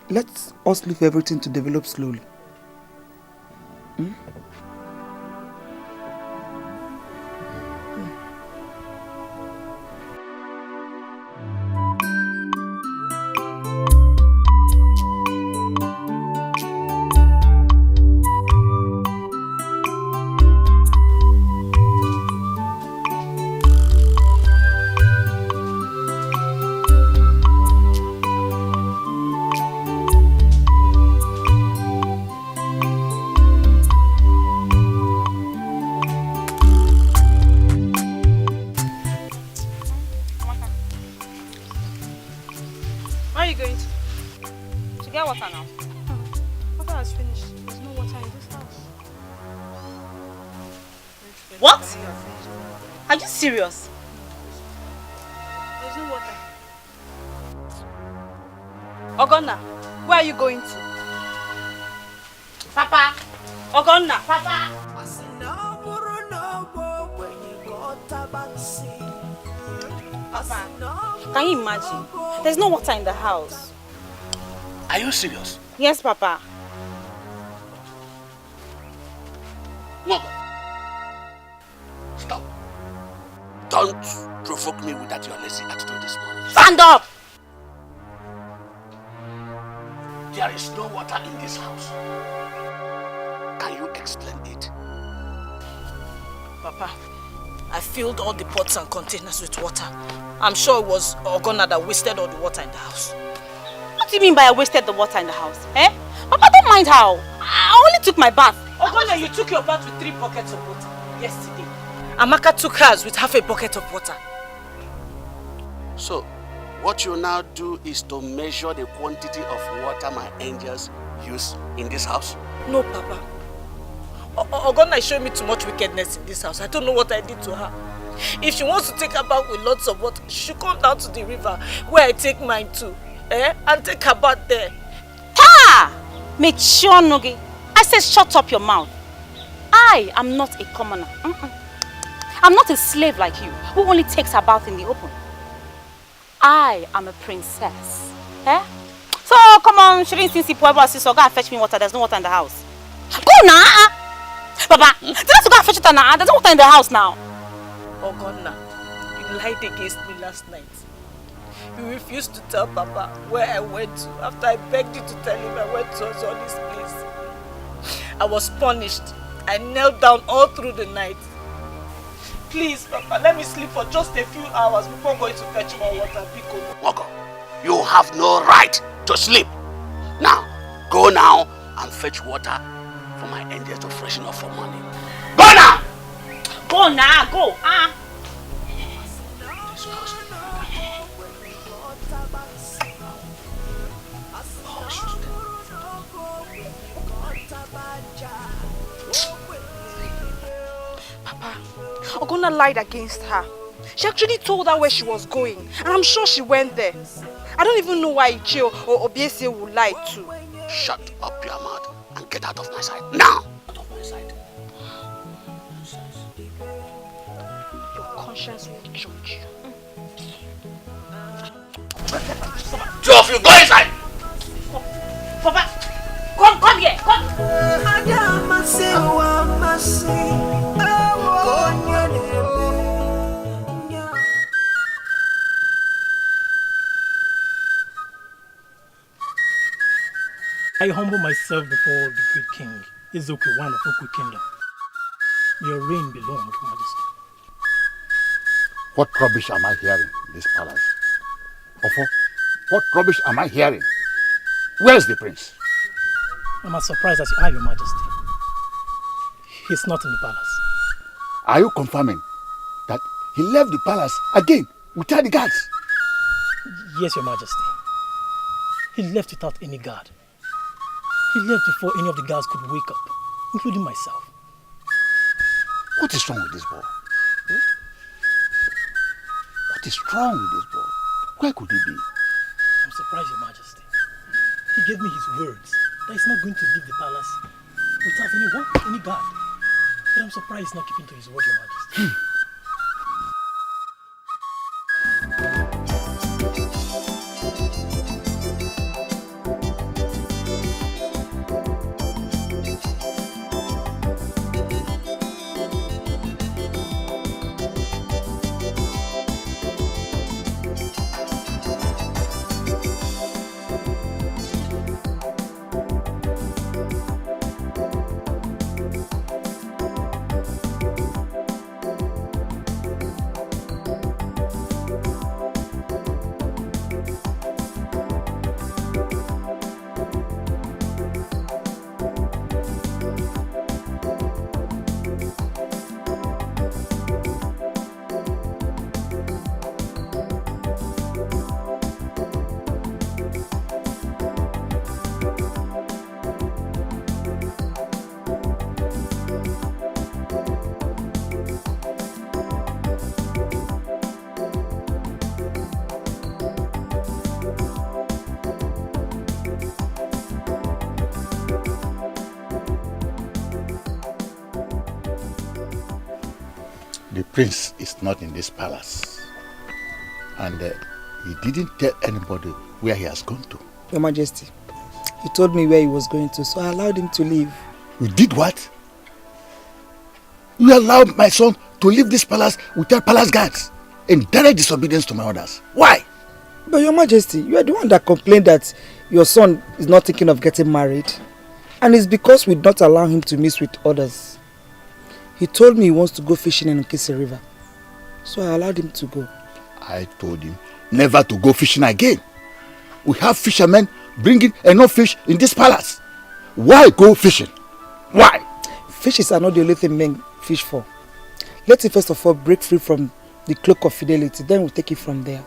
let us leave everything to develop slowly. What? Are you serious? There's no water. Ogonna, where are you going to? Papa! Ogonna! Papa! Papa, can you imagine? There's no water in the house. Are you serious? Yes, Papa. No. Stop. Don't provoke me with that your lazy attitude this morning. Stand up! There is no water in this house. Can you explain it? Papa, I filled all the pots and containers with water. I'm sure it was Ogonna that wasted all the water in the house. What do you mean by I wasted the water in the house? Eh? Papa, don't mind how. I only took my bath. Ogonna, you took your bath with 3 buckets of water yesterday. Amaka took hers with half a bucket of water. So, what you now do is to measure the quantity of water my angels use in this house? No, Papa. Ogonna is showing me too much wickedness in this house. I don't know what I did to her. If she wants to take her bath with lots of water, she should come down to the river where I take mine too. And take her bath there. Ta! Mature Nogi. I said shut up your mouth. I am not a commoner. I'm not a slave like you who only takes her bath in the open. I am a princess. So come on, shouldn't since Pueblo says so go and fetch me water. There's no water in the house. Go now! Papa, let's go and fetch it now. There's no water in the house now. Ogonna, you lied against me last night. You refused to tell Papa where I went to after I begged you to tell him I went to Ozoli's place. I was punished. I knelt down all through the night. Please, Papa, let me sleep for just a few hours before going to fetch more water. Mogo, you have no right to sleep. Now, go now and fetch water for my angels to freshen up for morning. Go now! Go now, go. Papa, Ogonna lied against her. She actually told her where she was going, and I'm sure she went there. I don't even know why Ichi or Obiese would lie too. Shut up your mouth and get out of my sight. Now! Out of my sight. Your conscience will judge you. Two of you, go inside! Papa, come here, come. I humble myself before the great king, Ezoku, one of Oku Kingdom. Your reign belongs, Your Majesty. What rubbish am I hearing in this palace? Ofo, what rubbish am I hearing? Where's the prince? I'm as surprised as you are, Your Majesty. He's not in the palace. Are you confirming that he left the palace again without the guards? Yes, Your Majesty. He left without any guard. He left before any of the guards could wake up, including myself. What is wrong with this boy? What is wrong with this boy? Where could he be? I'm surprised, Your Majesty. He gave me his words that he's not going to leave the palace without any guard. But I'm surprised he's not keeping to his word, Your Majesty. The prince is not in this palace. And he didn't tell anybody where he has gone to. Your Majesty, he told me where he was going to, so I allowed him to leave. You did what? You allowed my son to leave this palace without palace guards in direct disobedience to my orders. Why? But Your Majesty, you are the one that complained that your son is not thinking of getting married. And it's because we did not allow him to mix with others. He told me he wants to go fishing in Nkisi River. So I allowed him to go. I told him never to go fishing again. We have fishermen bringing enough fish in this palace. Why go fishing? Why? Fishes are not the only thing men fish for. Let him first of all break free from the cloak of fidelity. Then we'll take it from there.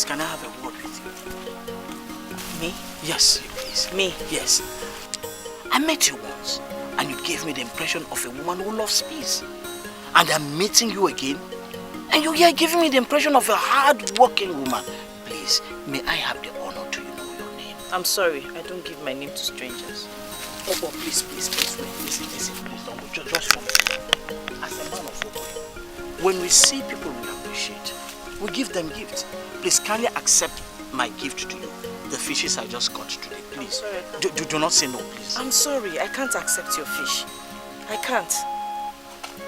Can I have a word with you? Me? Yes, please. Me? Yes. I met you once, and you gave me the impression of a woman who loves peace. And I'm meeting you again, and you are giving me the impression of a hard-working woman. Please, may I have the honor to know your name? I'm sorry, I don't give my name to strangers. Oh, please, wait. Listen, please don't go. Just one minute. As a man of Okoye, when we see people we appreciate, we give them gifts. Please kindly accept my gift to you. The fishes I just caught today. Please. Do not say no, please. I'm sorry. I can't accept your fish. I can't.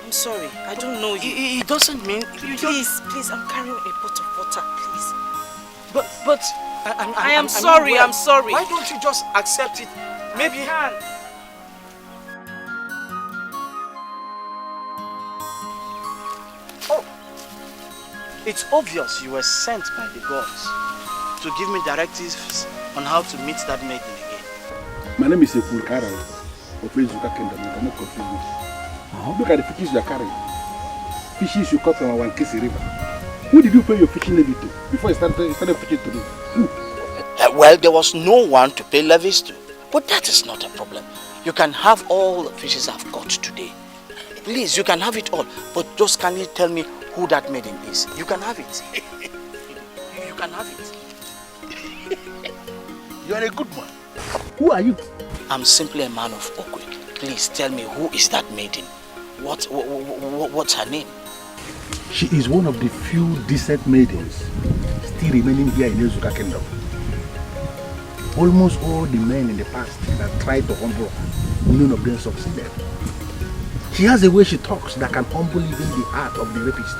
I'm sorry. I don't know you. It doesn't mean... Please, I'm carrying a pot of water, please. But... I'm sorry. Why don't you just accept it Maybe. Oh, it's obvious you were sent by the gods to give me directives on how to meet that maiden again. My name is Karan of Ezuka Kingdom. You cannot confuse me. Look at the fishes you are carrying. Fishes you caught from our Wankisi River. Who did you pay your fishing levy to before you started fishing today? Who? Well, there was no one to pay levies to. But that is not a problem. You can have all the fishes I've caught today. Please, you can have it all. But just can you tell me who that maiden is? You can have it. You can have it. You are a good man. Who are you? I'm simply a man of Okwe. Please tell me, who is that maiden? What's her name? She is one of the few decent maidens still remaining here in Ezuka Kingdom. Almost all the men in the past that tried to humble her, none of them succeeded. She has a way she talks that can humble even the heart of the rapist.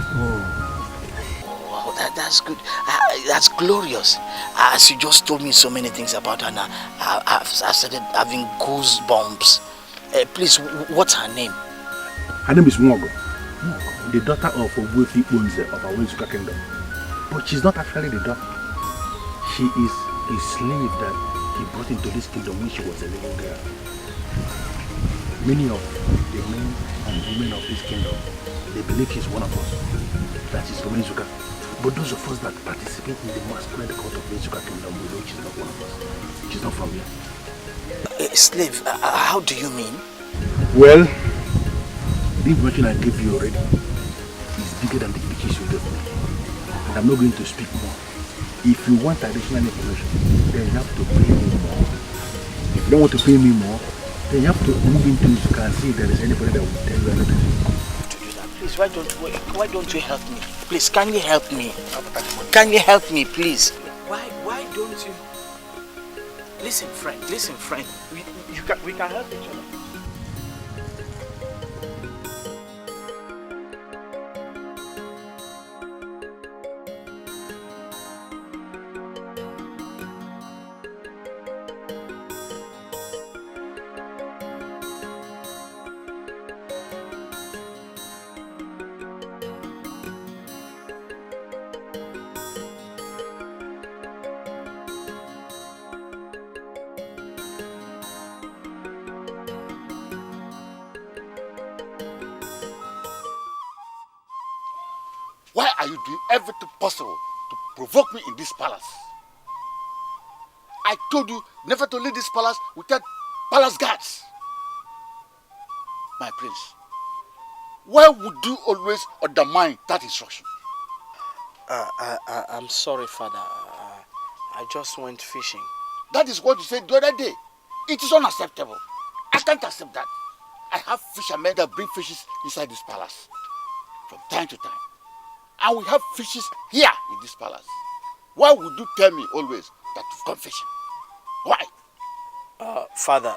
Oh, that's good. That's glorious. As you just told me so many things about her now, I've started having goosebumps. Please, what's her name? Her name is Mwogo, the daughter of Ogbuefi Bonze of our Ezuka Kingdom. But she's not actually the daughter. She is a slave that he brought into this kingdom when she was a little girl. Many of the men and women of this kingdom, they believe she's one of us, that she's from Ezuka. But those of us that participate in the masquerade court of the Ezuka Kingdom, we know she's not one of us. She's not from here. Slave, how do you mean? Well, the information I gave you already is bigger than the pictures you gave me. And I'm not going to speak more. If you want additional information, then you have to pay me more. If you don't want to pay me more, then you have to move into it and see if there is anybody that will tell you anything. To do that, please, why don't you help me? Please, can you help me? Can you help me, please? Why don't you? Listen, friend. We can help each other. Why are you doing everything possible to provoke me in this palace? I told you never to leave this palace without palace guards. My prince, why would you always undermine that instruction? I'm sorry, father. I just went fishing. That is what you said the other day. It is unacceptable. I can't accept that. I have fishermen that bring fishes inside this palace from time to time. And we have fishes here in this palace. Why would you tell me always that you've gone fishing? Why? Father,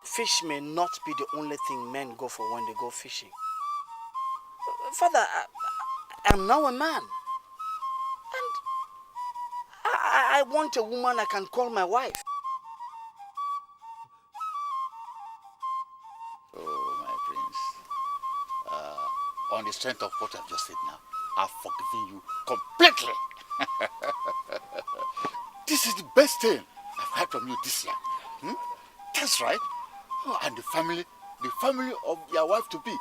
fish may not be the only thing men go for when they go fishing. Father, I'm now a man. And I want a woman I can call my wife. Oh, my prince. On the strength of what I've just said now, I've forgiven you completely. This is the best thing I've heard from you this year. That's right. Oh, and the family of your wife to be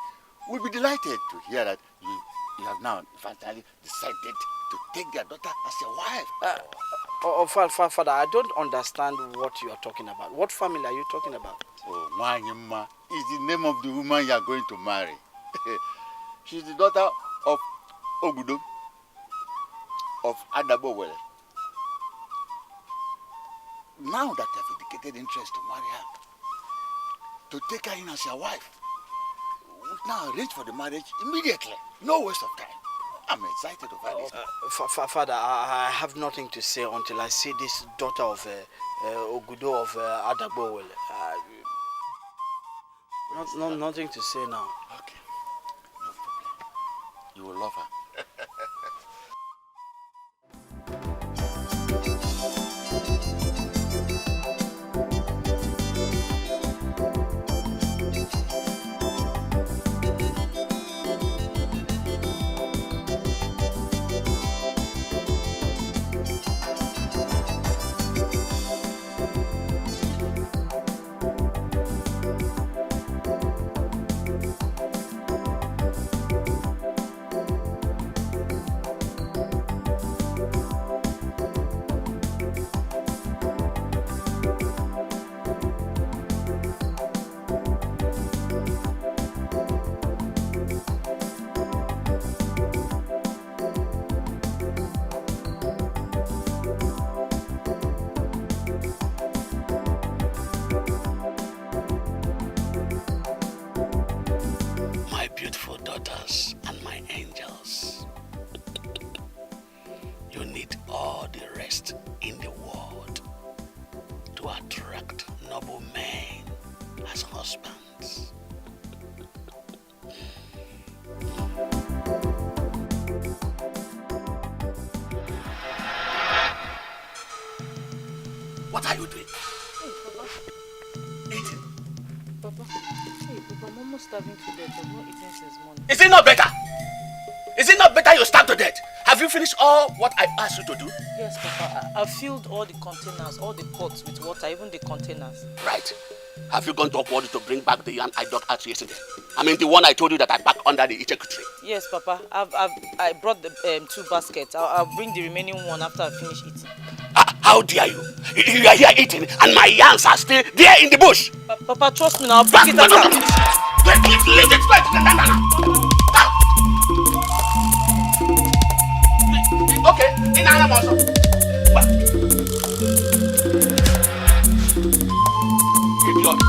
will be delighted to hear that you have now finally decided to take their daughter as your wife. Father, I don't understand what you are talking about. What family are you talking about? Oh, Wanyama is the name of the woman you are going to marry. She's the daughter of Ogudo of Adabowele. Now that you have indicated interest to marry her, to take her in as your wife, we now arrange for the marriage immediately. No waste of time. I'm excited about this. Father, I have nothing to say until I see this daughter of Ogudo of Adabowele. Nothing to say now. Okay, no problem. You will love her. men as husbands. What are you doing? Hey, Papa. Eating. Papa. Hey, Papa, I'm almost starving to death. I've not eaten since morning. Is it not better? Is it not better you starve to death? Have you finished all what I asked you to do? Yes, Papa. I've filled all the containers, all the pots with water, even the containers. Right. Have you gone to Okwadi to bring back the yarn I dug out yesterday? I mean the one I told you that I packed under the Icheku tree. Yes, Papa. I brought the 2 baskets. I'll bring the remaining one after I finish eating. How dare you? You are here eating and my yarns are still there in the bush. Papa, trust me now. I'll bring it after I finish. Wait, leave it. Okay, in Alamoso. Idiot.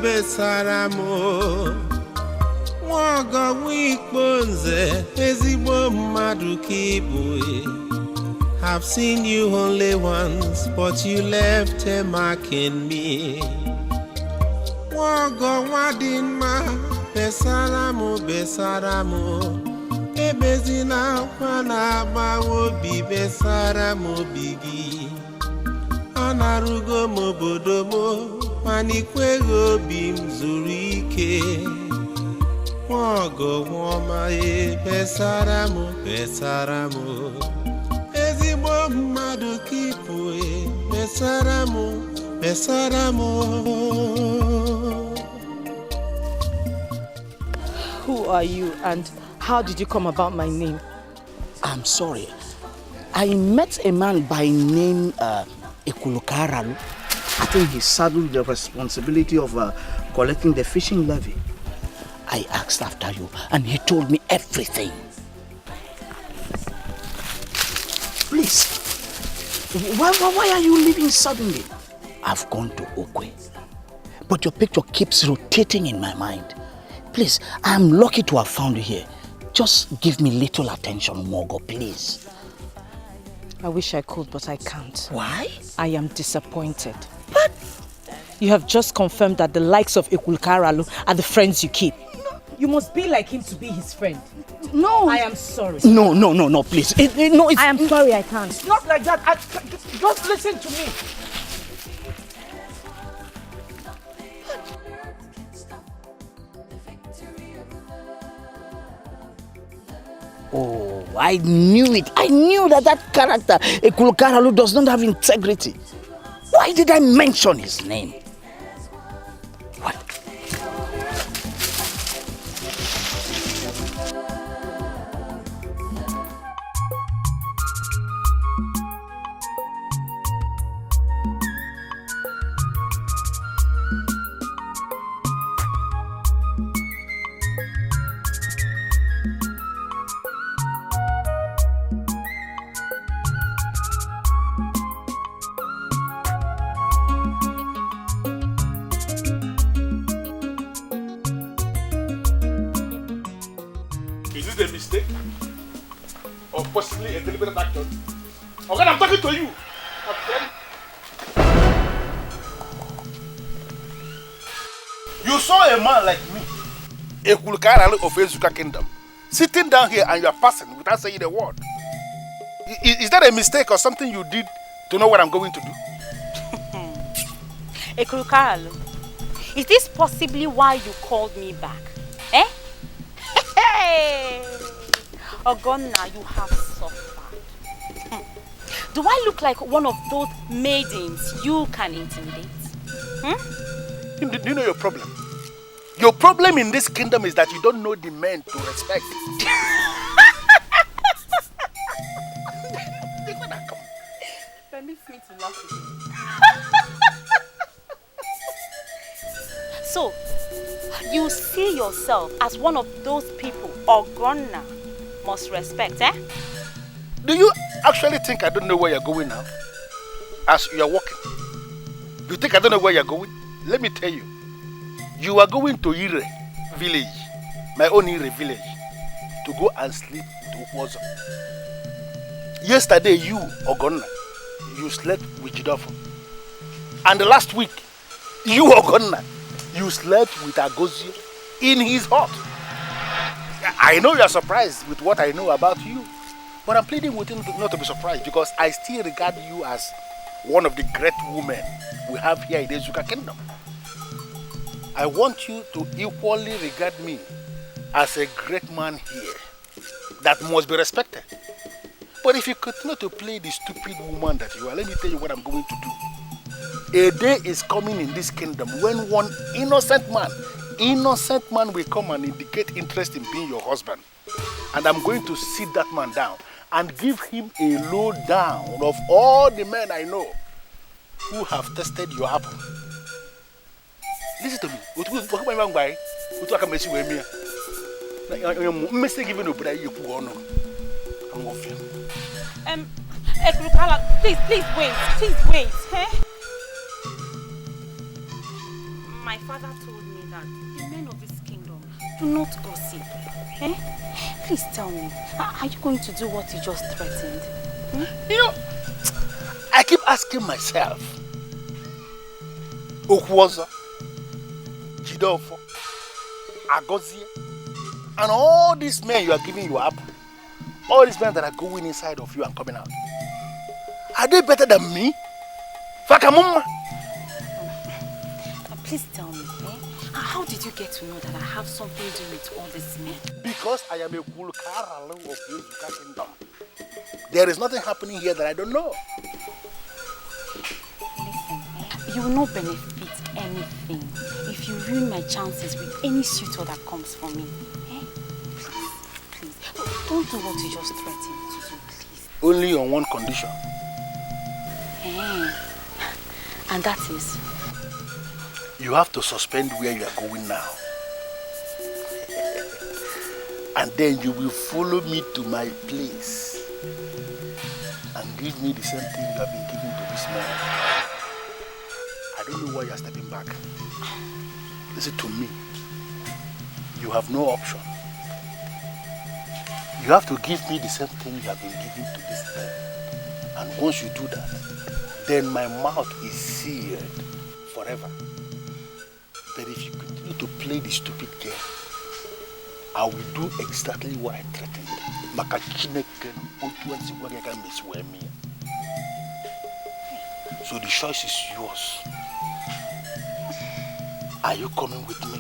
Besaramo Wago wikbonze ezigbo mmadụ ka ịbụ. Have seen you only once, but you left a mark in me. Wago wadinma besaramo ebezina kwa na-agba obi besaramo bigi. Anarugo mobodo mo manikweghị obi m zuru ike. Nwaọgọ nwọma besara m ezigbo mmadụ ka ịbụ besara m. Who are you and how did you come about my name? I'm sorry. I met a man by name Ekulukaralu. I think he saddled the responsibility of collecting the fishing levy. I asked after you and he told me everything. Please, why are you leaving suddenly? I've gone to Okwe, but your picture keeps rotating in my mind. Please, I'm lucky to have found you here. Just give me little attention, Mogo, please. I wish I could, but I can't. Why? I am disappointed. But you have just confirmed that the likes of Ekulukaralu are the friends you keep. You must be like him to be his friend. No. I am sorry. No, please. No, it's... I am sorry, I can't. It's not like that. Just listen to me. Oh, I knew it. I knew that character, Ekulukaralu, does not have integrity. Why did I mention his name? What? or possibly a deliberate action. Okay, I'm talking to you. Okay. You saw a man like me, a Kulkaralo of Ezuka Kingdom, sitting down here and you are passing without saying a word. Is that a mistake or something you did to know what I'm going to do? Ekulkaralo, is this possibly why you called me back? Eh? Hey! Ogonna, you have suffered. Do I look like one of those maidens you can intimidate? Do you know your problem? Your problem in this kingdom is that you don't know the men to respect. Permit me to laugh again. So, you see yourself as one of those people Ogonna must respect, eh? Do you actually think I don't know where you're going now? As you're walking. You think I don't know where you're going? Let me tell you. You are going to Ire village, my own Ire village, to go and sleep with Ukwozo. Yesterday, you, Ogonna, you slept with Jidofo. And the last week, you, Ogonna, you slept with Agozi in his hut. I know you are surprised with what I know about you, but I'm pleading with you not to be surprised because I still regard you as one of the great women we have here in the Ezuka Kingdom. I want you to equally regard me as a great man here that must be respected. But if you continue to play the stupid woman that you are, let me tell you what I'm going to do. A day is coming in this kingdom when one innocent man will come and indicate interest in being your husband. And I'm going to sit that man down and give him a lowdown of all the men I know who have tested your apple. Listen to me. Ekulukala, please wait, eh? My father told me that the men of this kingdom do not gossip, eh? Please tell me, are you going to do what you just threatened? You know, I keep asking myself, Ukwozo, Jidofo, Agozie, and all these men you are giving your apple, all these men that are going inside of you and coming out, are they better than me? Fakamuma? Please tell me, eh? How did you get to know that I have something to do with all this men? Because I am a Kulkaralo of the Ezuka Kingdom. There is nothing happening here that I don't know. Listen, you will not benefit anything if you ruin my chances with any suitor that comes for me. Eh? Please, don't do what you just threatened to do, please. Only on one condition. Eh? And that is? You have to suspend where you are going now. And then you will follow me to my place and give me the same thing you have been giving to this man. I don't know why you are stepping back. Listen to me. You have no option. You have to give me the same thing you have been giving to this man. And once you do that, then my mouth is sealed forever. But if you continue to play the stupid game, I will do exactly what I threatened. So the choice is yours. Are you coming with me?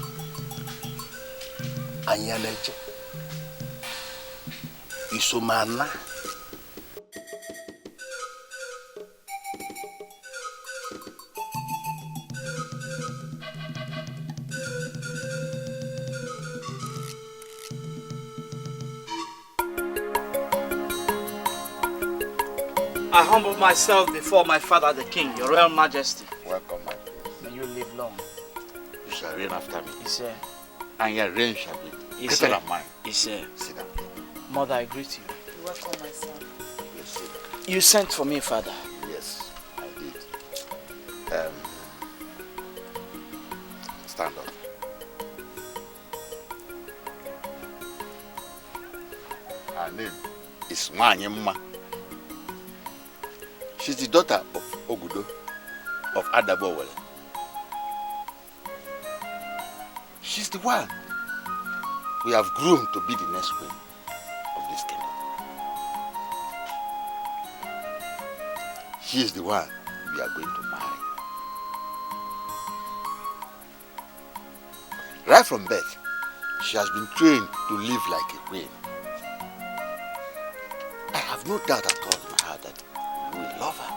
Anyaleje. Isomana. I humble myself before my father the king, your royal majesty. Welcome, my prince. May you live long. You shall reign after me. Yes, sir. And your reign shall be Yes, greater sir. than mine. Yes, sir. Sit down. Mother, I greet you. You're welcome, my son. Yes, sit down. You sent for me, father. Yes, I did. Stand up. Her name is is Manyemma. She's the daughter of Ogudo, of Adabowele. She's the one we have groomed to be the next queen of this kingdom. She is the one we are going to marry. Right from birth, she has been trained to live like a queen. I have no doubt at all in my heart that we will love her.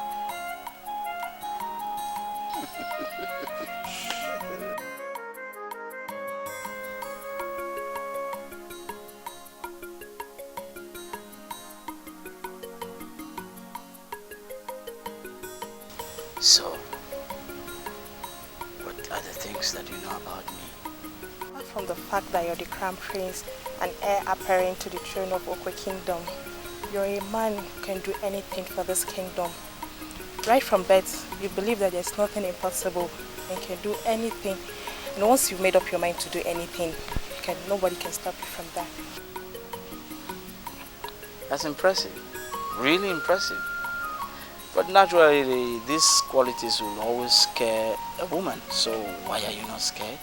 So, what are the things that you know about me? Apart from the fact that you're the crown prince and heir apparent to the throne of Okwe Kingdom, you're a man who can do anything for this kingdom. Right from birth, you believe that there's nothing impossible and can do anything. And once you've made up your mind to do anything, nobody can stop you from that. That's impressive. Really impressive. But naturally, these qualities will always scare a woman. So why are you not scared?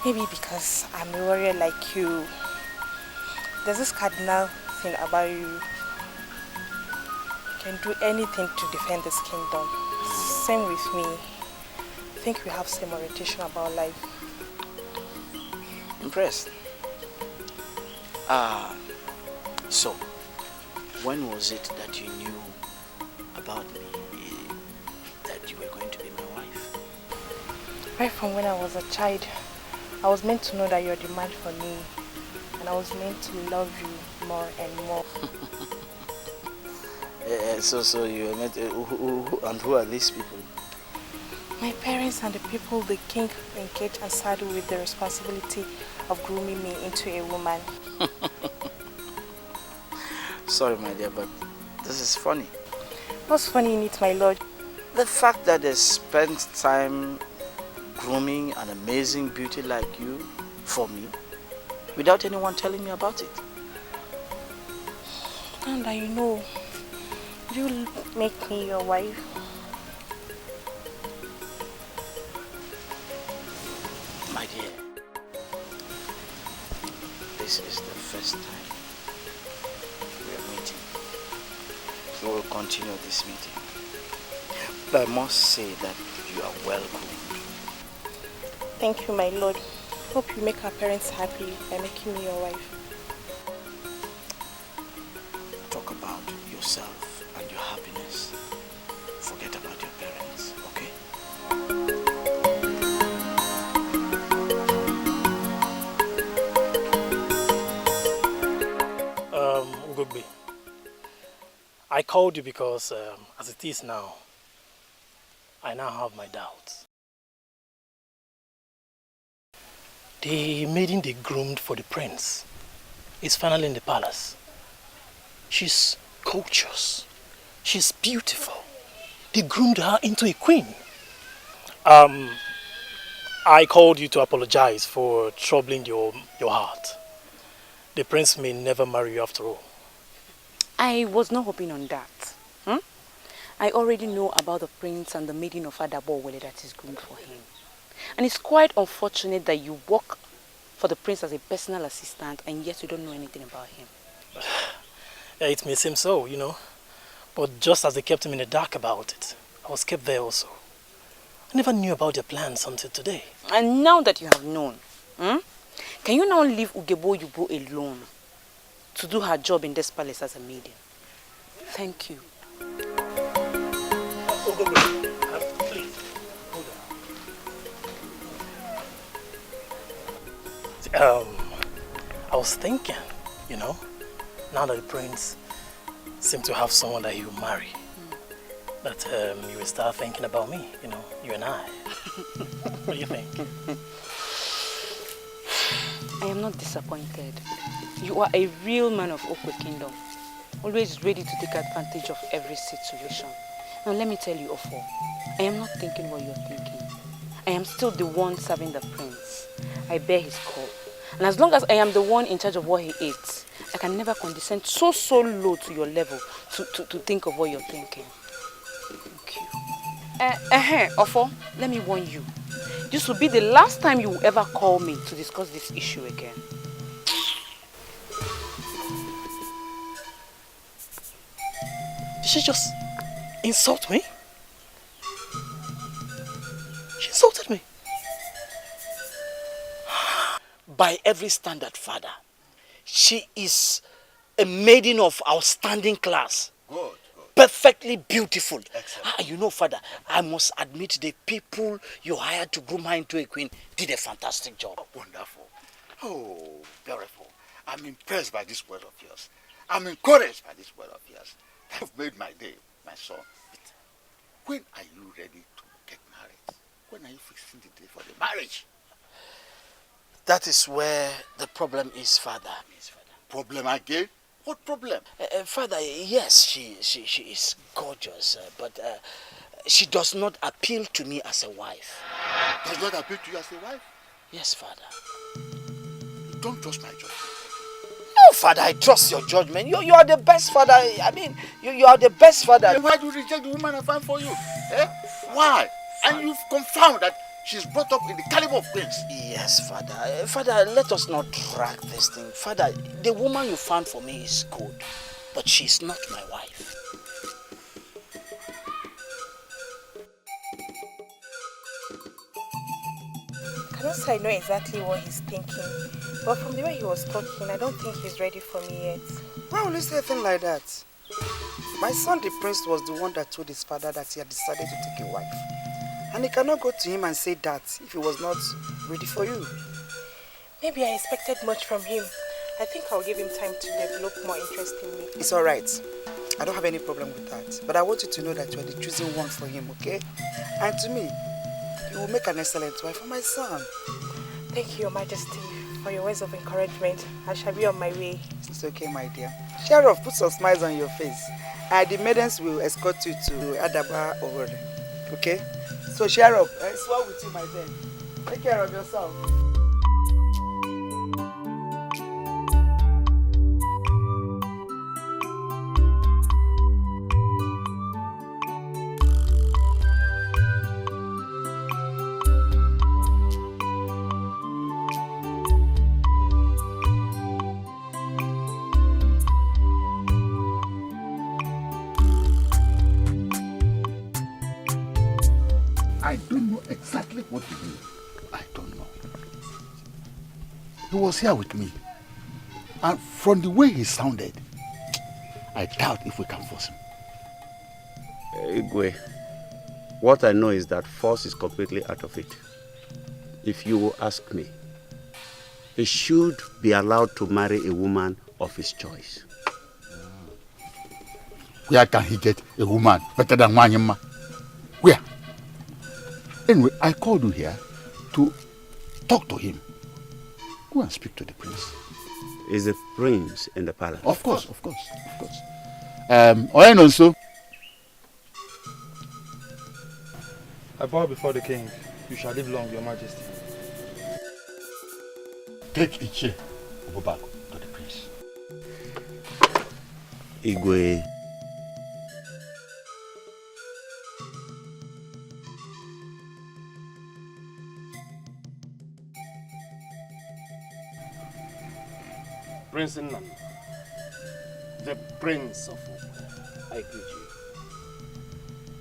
Maybe because I'm a warrior like you. There's this cardinal thing about you. You can do anything to defend this kingdom. Same with me. I think we have same orientation about life. Impressed. So, when was it that you knew about me, that you were going to be my wife? Right from when I was a child, I was meant to know that you're the man for me, and I was meant to love you more and more. So you were meant, who are these people? My parents and the people the king engaged and saddled with the responsibility of grooming me into a woman. Sorry, my dear, but this is funny. What's funny in it, my lord? The fact that they spent time grooming an amazing beauty like you for me without anyone telling me about it. And you know, you make me your wife. My dear, this is the first time we are meeting. We will continue this meeting. But I must say that you are welcome. Thank you, my lord. Hope you make our parents happy by making me your wife. Talk about yourself and your happiness. Forget about your parents, okay? Ugogbe, I called you because as it is now, I now have my doubts. The maiden they groomed for the prince is finally in the palace. She's gorgeous. She's beautiful. They groomed her into a queen. I called you to apologize for troubling your heart. The prince may never marry you after all. I was not hoping on that. I already know about the prince and the maiden of Adabowele that is groomed for him. And it's quite unfortunate that you work for the prince as a personal assistant and yet you don't know anything about him. Yeah, it may seem so, you know. But just as they kept him in the dark about it, I was kept there also. I never knew about their plans until today. And now that you have known, can you now leave Ugebo Yubo alone to do her job in this palace as a maiden? Thank you. Please, hold on. I was thinking, you know, now that the prince seems to have someone that he will marry, that you will start thinking about me, you know, you and I. What do you think? I am not disappointed. You are a real man of Okwe Kingdom, always ready to take advantage of every situation. Now let me tell you, Ofo, I am not thinking what you're thinking. I am still the one serving the prince. I bear his call. And as long as I am the one in charge of what he eats, I can never condescend so low to your level to think of what you're thinking. Thank you. Ofo, let me warn you. This will be the last time you will ever call me to discuss this issue again. Did she just insult me? She insulted me. By every standard, Father, she is a maiden of outstanding class. Good. Perfectly beautiful. You know, Father, I must admit the people you hired to groom her into a queen did a fantastic job. Oh, wonderful. Oh, beautiful. I'm impressed by this word of yours. I'm encouraged by this word of yours. You've made my day, my son. But when are you ready to get married? When are you fixing the day for the marriage? That is where the problem is, Father. Problem again? What problem? Father, yes, she is gorgeous, but she does not appeal to me as a wife. Does not appeal to you as a wife? Yes, Father. You don't trust my judgment. No, Father, I trust your judgment. You are the best father. I mean, you are the best father. Then why do you reject the woman I found for you? Eh? Why? And you've confirmed that she's brought up in the caliber of queens. Yes, Father. Father, let us not drag this thing. Father, the woman you found for me is good, but she's not my wife. I cannot say I know exactly what he's thinking, but from the way he was talking, I don't think he's ready for me yet. Why will you say a thing like that? My son, the prince, was the one that told his father that he had decided to take a wife. And he cannot go to him and say that if he was not ready for you. Maybe I expected much from him. I think I'll give him time to develop more interest in me. It's all right. I don't have any problem with that. But I want you to know that you are the chosen one for him, okay? And to me, you will make an excellent wife for my son. Thank you, Your Majesty, for your words of encouragement. I shall be on my way. It's okay, my dear. Sheriff, put some smiles on your face. And the maidens will escort you to Adaba Orole. Okay? So, Sheriff, I swear with you, my friend. Take care of yourself. I don't know exactly what to do. I don't know. He was here with me. And from the way he sounded, I doubt if we can force him. Igwe, what I know is that force is completely out of it. If you will ask me, he should be allowed to marry a woman of his choice. Where can he get a woman better than Wanyama? Where? Anyway, I called you here to talk to him. Go and speak to the prince. Is the prince in the palace? Of course. Oyenonso. I bow before the king. You shall live long, Your Majesty. Take a chair. Go back to the prince. Igwe. Prince Nnam, the Prince of Ukwe, I greet you.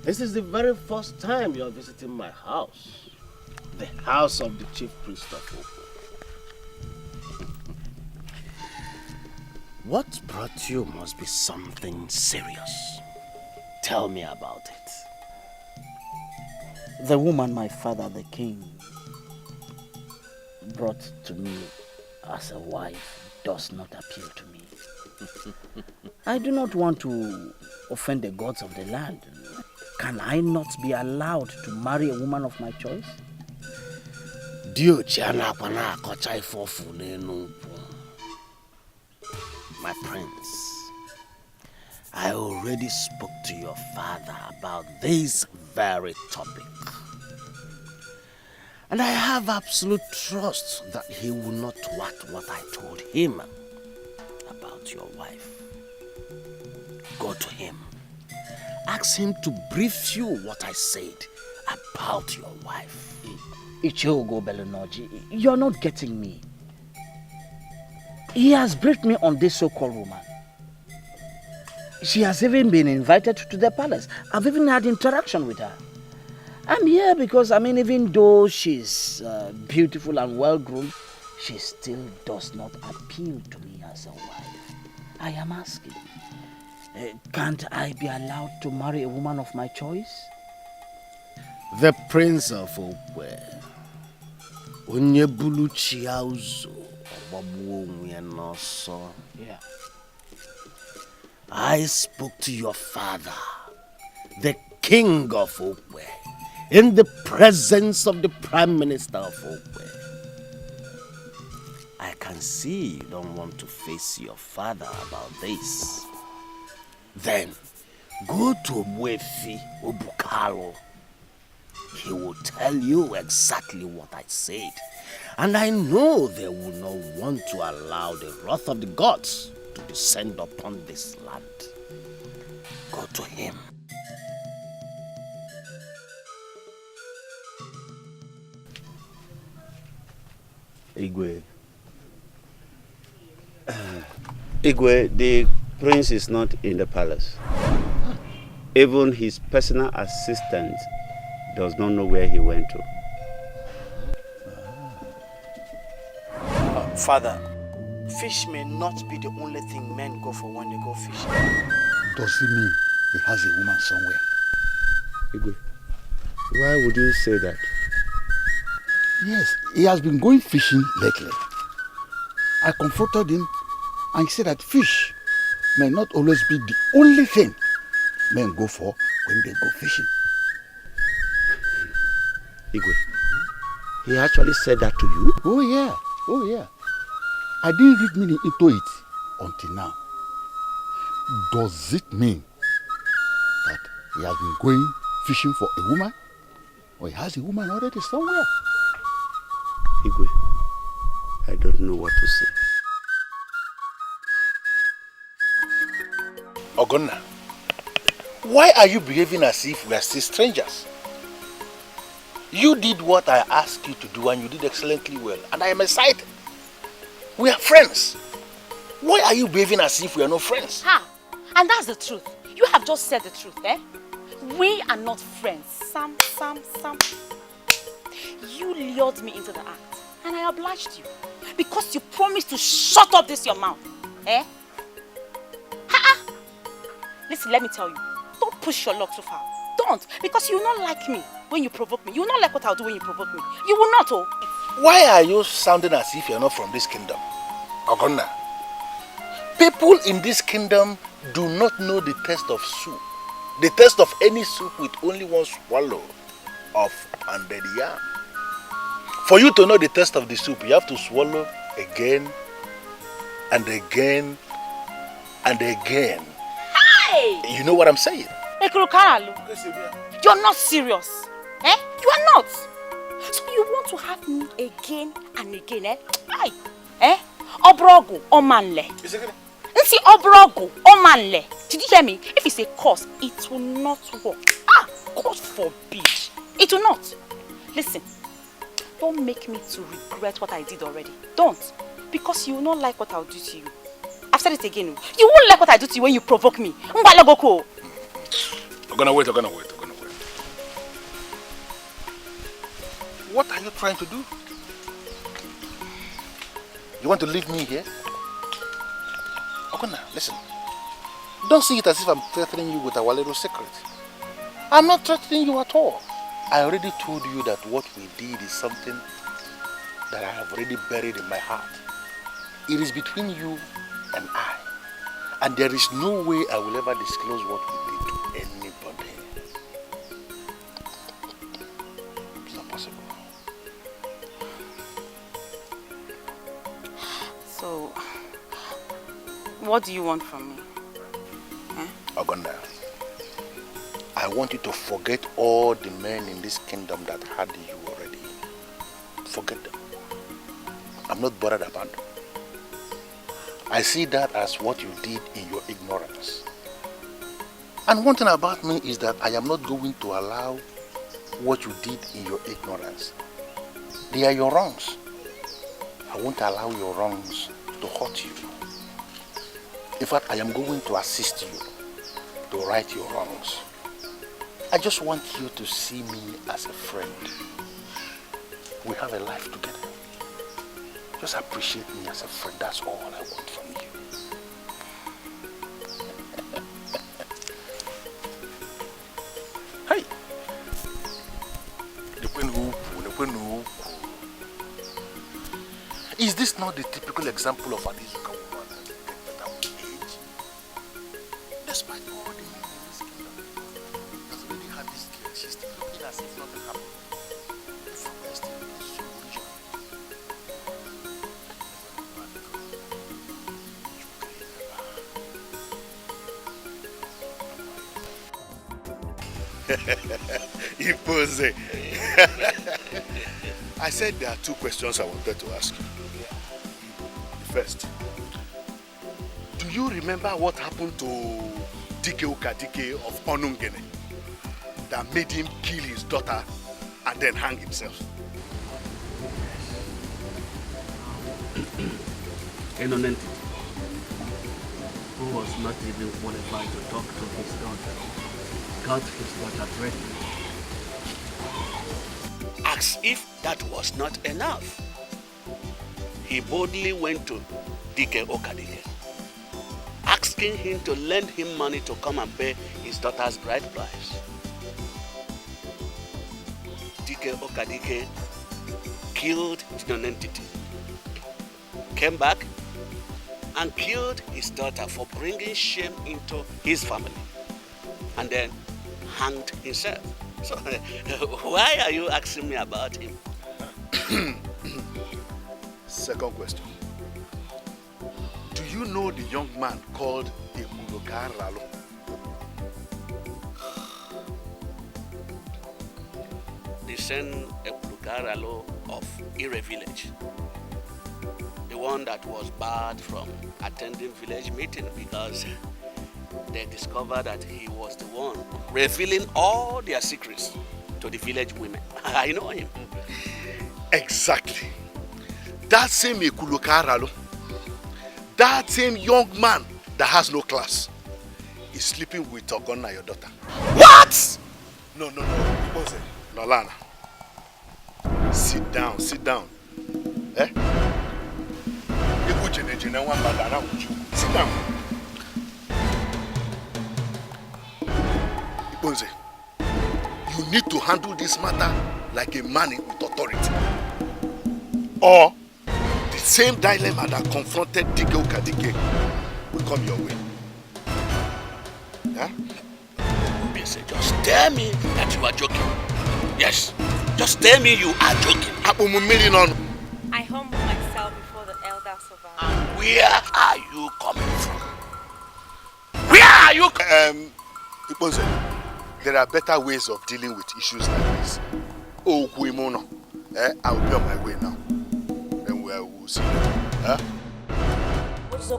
This is the very first time you are visiting my house, the house of the chief priest of Ukwe. What brought you must be something serious. Tell me about it. The woman my father, the king, brought to me as a wife does not appeal to me. I do not want to offend the gods of the land. Can I not be allowed to marry a woman of my choice? My prince, I already spoke to your father about this very topic. And I have absolute trust that he will not thwart what I told him about about your wife. Go to him. Ask him to brief you what I said about your wife. Ichiogo Belonoji, you're not getting me. He has briefed me on this so-called woman. She has even been invited to the palace. I've even had interaction with her. I'm here because, even though she's beautiful and well-groomed, she still does not appeal to me as a wife. I am asking, can't I be allowed to marry a woman of my choice? The Prince of Okwe, Onyebulu Chiauzo, yeah. I spoke to your father, the King of Okwe, in the presence of the Prime Minister of Okwe. I can see you don't want to face your father about this. Then, go to Mwefi Obukalo. He will tell you exactly what I said. And I know they will not want to allow the wrath of the gods to descend upon this land. Go to him. Igwe. Igwe, the prince is not in the palace. Even his personal assistant does not know where he went to. Father, fish may not be the only thing men go for when they go fishing. Does it mean he has a woman somewhere? Igwe, why would you say that? Yes, he has been going fishing lately. I confronted him and he said that fish may not always be the only thing men go for when they go fishing. Igwe, he actually said that to you? Oh yeah, oh yeah. I didn't read meaning into it until now. Does it mean that he has been going fishing for a woman? Or he has a woman already somewhere? Igwe, I don't know what to say. Ogonna, why are you behaving as if we are still strangers? You did what I asked you to do and you did excellently well, and I am excited. We are friends. Why are you behaving as if we are not friends? Ha! And that's the truth. You have just said the truth, eh? We are not friends. Sam. You lured me into the act, and I obliged you. Because you promised to shut up this your mouth, eh? Ha! Listen, let me tell you. Don't push your luck too far. Don't, because you will not like me when you provoke me. You will not like what I'll do when you provoke me. You will not, oh. Why are you sounding as if you are not from this kingdom? Ogonna, people in this kingdom do not know the taste of soup. The taste of any soup with only one swallow of pounded yam. For you to know the taste of the soup, you have to swallow again and again and again. Hey! You know what I'm saying? You're not serious. Eh? You are not. So you want to have me again and again, eh? Aye. Eh? Obrogo omanle. Nsi obrogo omanle. Did you hear me? If it's a curse, it will not work. Ah, God forbid. It will not. Listen, don't make me to regret what I did already. Don't. Because you will not like what I'll do to you. I've said it again. You won't like what I do to you when you provoke me. I'm gonna wait. What are you trying to do? You want to leave me here? Ogonna, listen. Don't see it as if I'm threatening you with our little secret. I'm not threatening you at all. I already told you that what we did is something that I have already buried in my heart. It is between you and I. And there is no way I will ever disclose what we did to anybody. It's not possible. So, what do you want from me? Ogonna, I want you to forget all the men in this kingdom that had you already. Forget them. I'm not bothered about them. I see that as what you did in your ignorance. And one thing about me is that I am not going to allow what you did in your ignorance. They are your wrongs. I won't allow your wrongs to hurt you. In fact, I am going to assist you to right your wrongs. I just want you to see me as a friend. We have a life together. Just appreciate me as a friend. That's all I want from you. Hey! Is this not the typical example of an Izuka woman that gets better with age? Despite all the men in this kingdom, has already had this girl. She's still looking as if nothing happened. We're still in this situation. Ipose. I said there are two questions I wanted to ask you. First, do you remember what happened to Dike Ukadike of Onungene that made him kill his daughter and then hang himself? Enonenti, who was not even qualified to talk to his daughter, got his daughter pregnant. As if that was not enough, he boldly went to Dike Okadike, asking him to lend him money to come and pay his daughter's bride price. Dike Okadike killed the nonentity, came back and killed his daughter for bringing shame into his family, and then hanged himself. So, why are you asking me about him? Second question. Do you know the young man called Ekulokaralo? The same Ekulokaralo of Ire village. The one that was barred from attending village meeting because they discovered that he was the one revealing all their secrets to the village women. I know him. Exactly. That same Ekulokaralo, that same young man that has no class, is sleeping with Ogonna, your daughter. What? No. Nolana. Sit down. Eh? Sit down. Iponze, you need to handle this matter like a man with authority. Or the same dilemma that confronted Dike Okadike will come your way. Yeah? Just tell me that you are joking. Yes, just tell me you are joking. I humble myself before the elders of our Where are you coming from? Where are you? Iponze, there are better ways of dealing with issues like this. Oh, Kuimono. I will be on my way now. Then we will see you. Huh? What are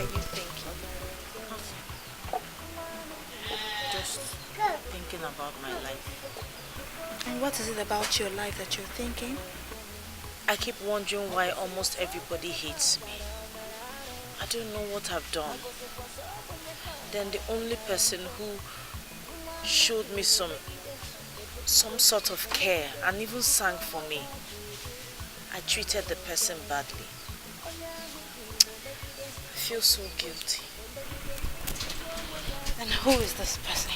you thinking? Just thinking about my life. And what is it about your life that you're thinking? I keep wondering why almost everybody hates me. I don't know what I've done. Then the only person who showed me some sort of care and even sang for me, I treated the person badly. I feel so guilty. And who is this person?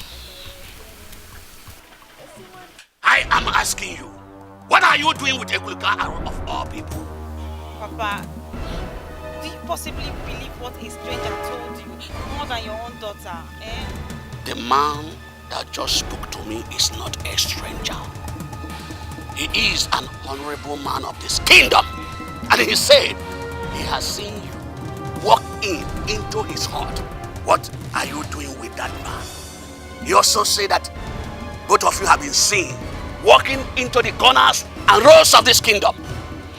I am asking you, what are you doing with Ekuloka of all people? Papa, do you possibly believe what a stranger told you more than your own daughter? Eh? The man that just spoke to me is not a stranger. He is an honorable man of this kingdom. And he said he has seen you walk into his heart What are you doing with that man? You also say that both of you have been seen walking into the corners and rows of this kingdom.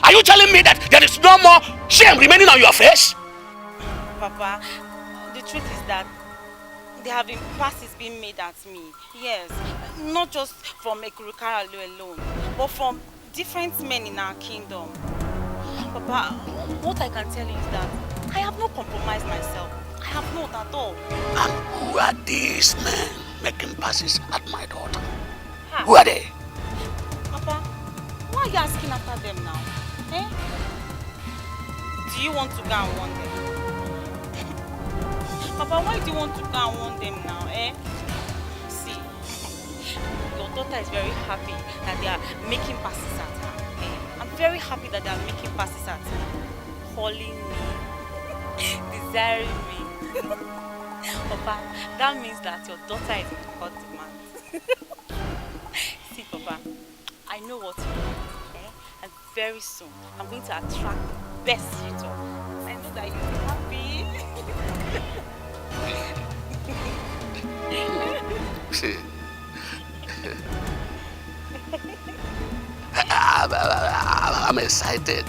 Are you telling me that there is no more shame remaining on your face? Papa, the truth is that there have been passes being made at me. Yes, not just from Ekurukara alone, but from different men in our kingdom. Papa, what I can tell you is that I have not compromised myself. I have not at all. And who are these men making passes at my daughter? Who are they? Papa, why are you asking after them now? Eh? Do you want to go and warn them? Papa, why do you want to go and warn them now? Eh? See, your daughter is very happy that they are making passes at her. Eh? I'm very happy that they are making passes at her. Calling me, desiring me. Papa, that means that your daughter is in hot demand. See, Papa, I know what you want, eh? And very soon, I'm going to attract the best suitor. I know that you'll be happy. I'm excited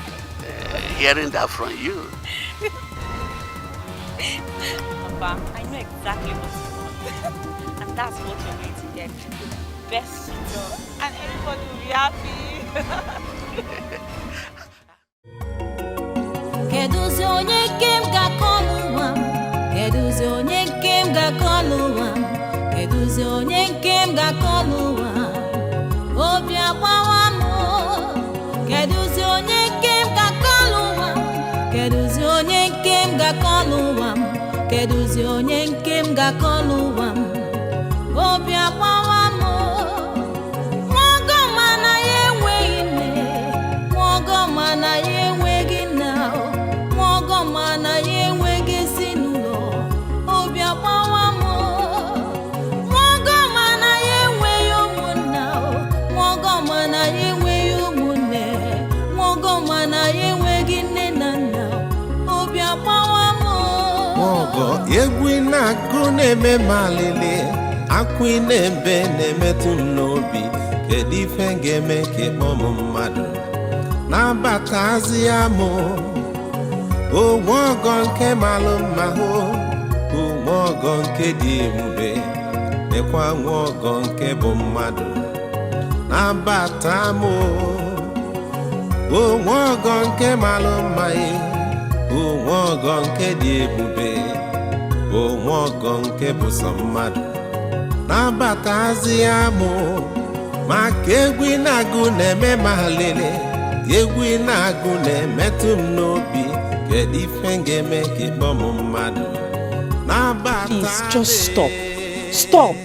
hearing that from you. Papa, I know exactly what you want. And that's what you're going to get. The best suitor. And everybody will be happy. Keduzi onye kem ga-akọlụwa m, keduzi onye kem ga-akọlụwa m, keduzi onye kem ga-akọlụwa m, obi agbawa m, keduzi onye kem ga-akọlụwa m, keduzi onye kem ga-akọlụwa m, keduzi onye kem ga-akọlụwa m, obi agbawa m, nwogo mana ya enweghị nne, nwogo mana ya enweghị nna, nwogo mana ya enweghị ezinụlọ, obi agbawa m, nwogo mana ya enweghị ụmụnna, nwogo mana ya enweghị ụmụnne, nwogo mana ya enweghị nne na nna, obi agbawa m. Nwogo egwu na-agụ na-eme malele, akwa na-ebe na-emetụ m n'obi, kedu ife ga-eme ka ịkpọ m mmadụ na-abatazi ya mụ, onwe ọgọ nke malụ mma hụ, onwe ọgọ nke dị ebube, nekwa nwe ọgọ nke bụ mmadụ na-abata mụ, onwe ọgọ nke malụ mma ye, onwe ọgọ nke dị ebube, onwe ọgọ nke bụ sọ mmadụ na-abatazi ya mụ, maka egwu na-agụ na-eme ma lele, egwu na-agụ na-emetụ m n'obi, kedu ife ga-eme ka ịkpọ m mmadụ na-abata. Please, just stop. Stop.